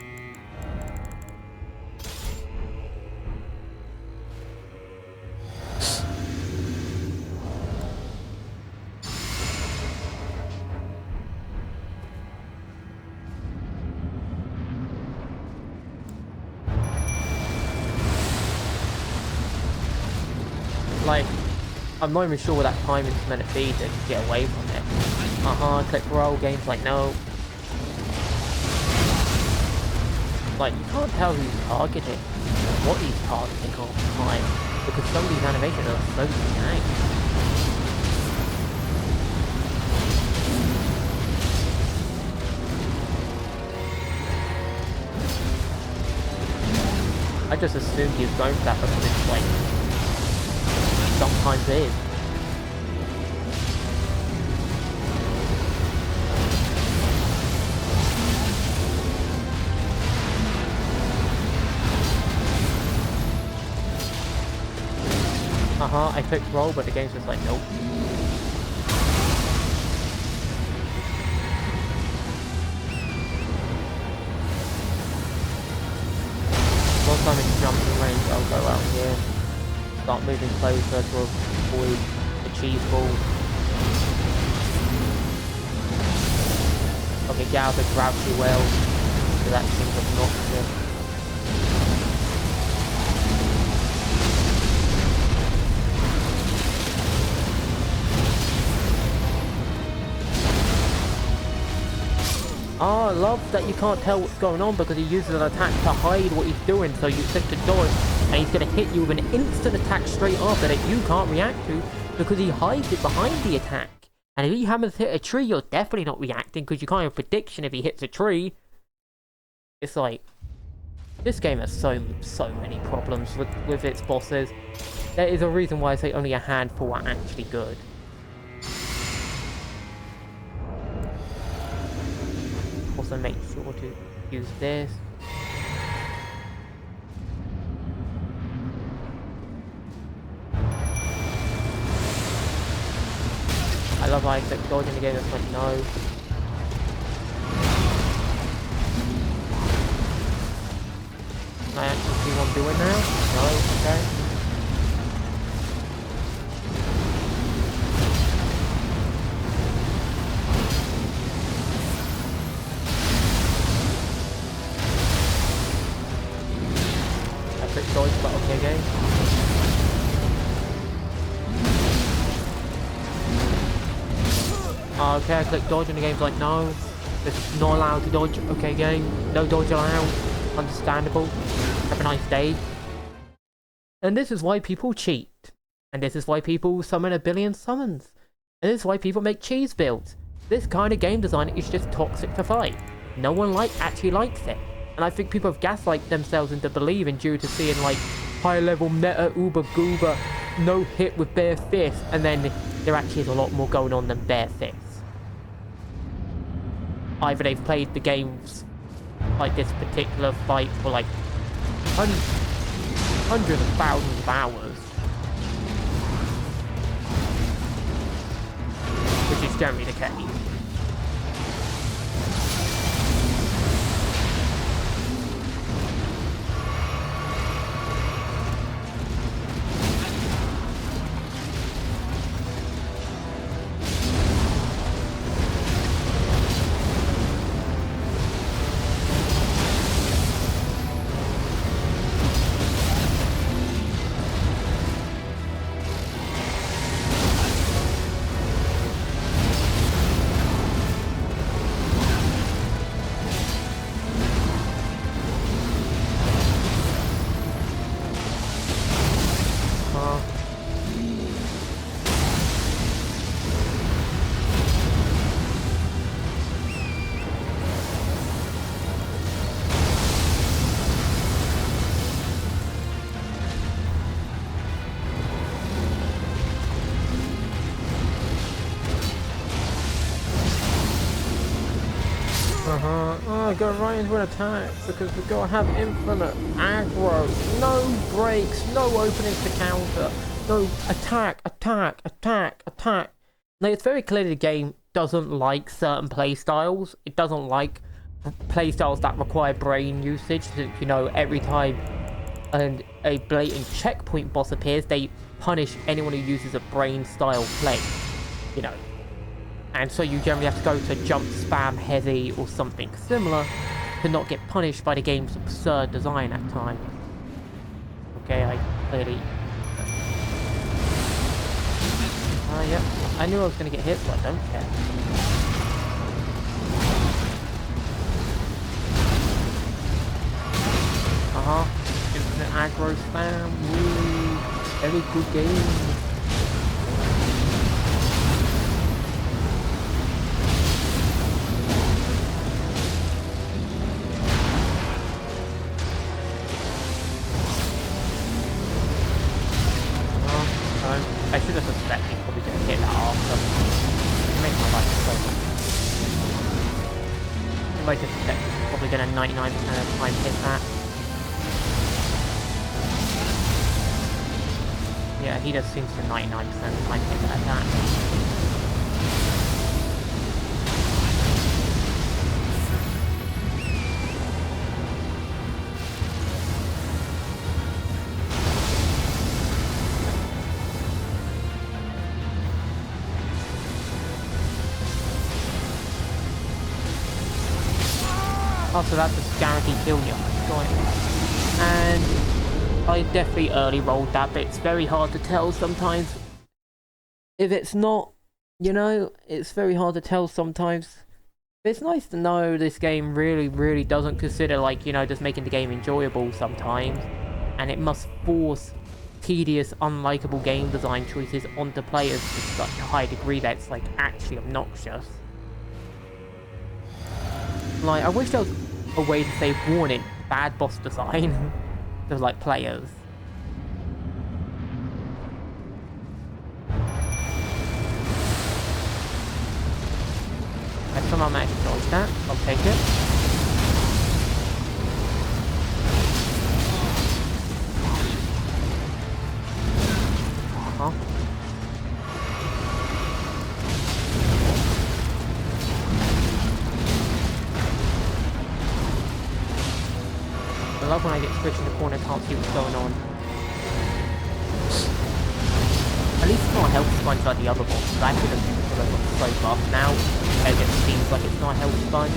Like, I'm not even sure what that timing's meant to be to get away from it. Click roll, game's like, no. Like, you can't tell who's targeting, what he's targeting all the time, because some of these animations are so jank. I just assumed he was going for that because it's like, sometimes is. I clicked roll, but the game's just like, nope. Once I'm in jumping range, I'll go out here. Start moving closer to avoid the cheese ball. Okay, Galvin grabs you well, so that seems obnoxious. I love that you can't tell what's going on because he uses an attack to hide what he's doing, so you click to dodge and he's going to hit you with an instant attack straight after that you can't react to because he hides it behind the attack. And if he happens to hit a tree, you're definitely not reacting because you can't have a prediction if he hits a tree. It's like, this game has so many problems with its bosses. There is a reason why I say only a handful are actually good. Also make sure to use this. I love how I click dodge in the game, that's like no. Can I actually see what I'm doing now? No, okay. Dodge, but okay, game. Okay, I click dodge and the game's like, no, it's not allowed to dodge. Okay, game, no dodge allowed. Understandable. Have a nice day. And this is why people cheat. And this is why people summon a billion summons. And this is why people make cheese builds. This kind of game design is just toxic to fight. No one actually likes it. And I think people have gaslighted themselves into believing due to seeing like high level meta uber goober no hit with bare fists, and then there actually is a lot more going on than bare fists. Either they've played the games like this particular fight for like hundreds of thousands of hours, which is generally the case. Oh, go right into an attack because we gotta have infinite aggro. No breaks, no openings to counter. No attack. Now it's very clear the game doesn't like certain playstyles. It doesn't like playstyles that require brain usage. You know, every time a blatant checkpoint boss appears, they punish anyone who uses a brain style play. You know. And so you generally have to go to jump spam heavy or something similar to not get punished by the game's absurd design at times. Okay, I clearly... yep. I knew I was going to get hit, so I don't care. Infinite aggro spam. Woo. Very good game. I should have suspected he's probably going to hit that after. It makes my life so much. I might have suspected he's probably going to 99% of the time hit that. Yeah, he just seems to 99% of the time hit that attack. Oh, so that's a guaranteed kill, yeah. And I definitely early rolled that, but it's very hard to tell sometimes. If it's not, you know, it's very hard to tell sometimes. It's nice to know this game really doesn't consider, like, you know, just making the game enjoyable sometimes. And it must force tedious, unlikable game design choices onto players to such a high degree that it's, like, actually obnoxious. Like, I wish there was a way to say warning, bad boss design to, like, players. I somehow managed to dodge that. I'll take it. I love when I get squished in the corner, can't see what's going on. At least it's not a health sponge like the other bosses. I actually don't think it's going to look so buff now, as it seems like it's not a health sponge.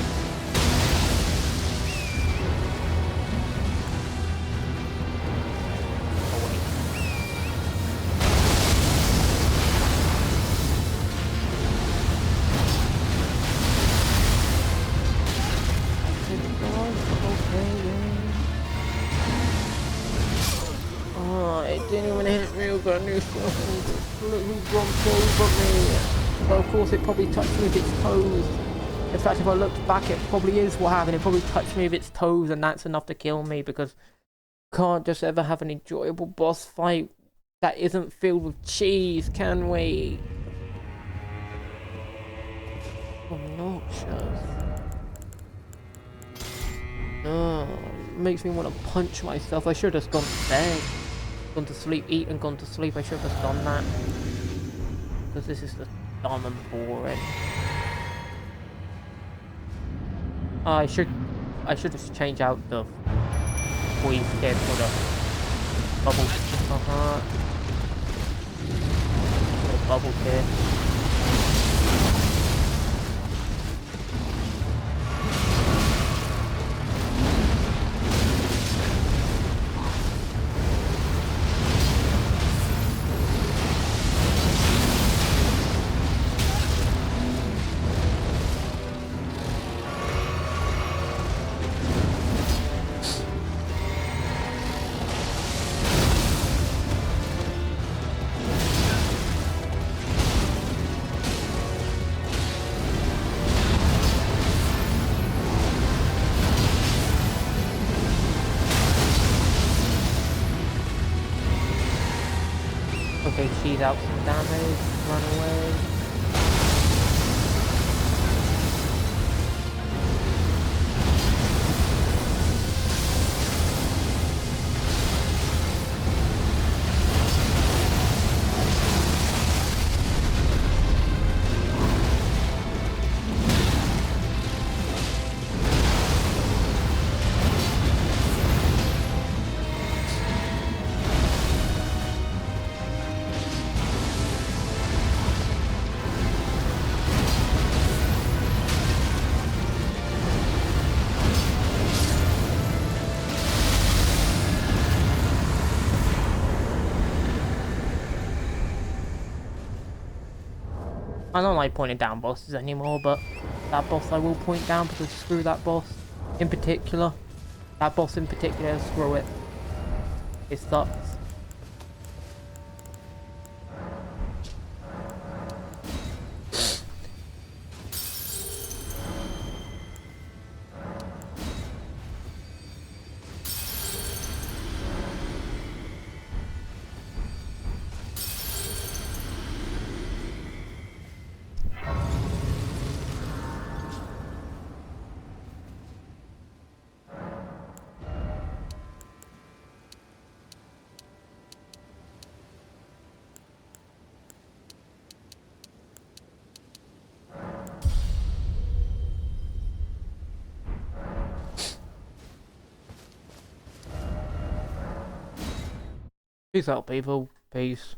Oh wait. It didn't even hit me with a new completely jumped over me. But of course it probably touched me with its toes. In fact, if I looked back, it probably is what happened. It probably touched me with its toes, and that's enough to kill me, because can't just ever have an enjoyable boss fight that isn't filled with cheese, can we? Obnoxious. Oh, makes me want to punch myself. I should have just gone to bed. Gone to sleep, eat and gone to sleep. I should have just done that. Because this is just dumb and boring. I should just change out the squeeze kit for the bubble. The bubble kit. Okay, she's out some damage, run away. I don't like pointing down bosses anymore, but that boss I will point down because screw that boss in particular. That boss in particular, screw it. It sucks. Peace out, people. Peace.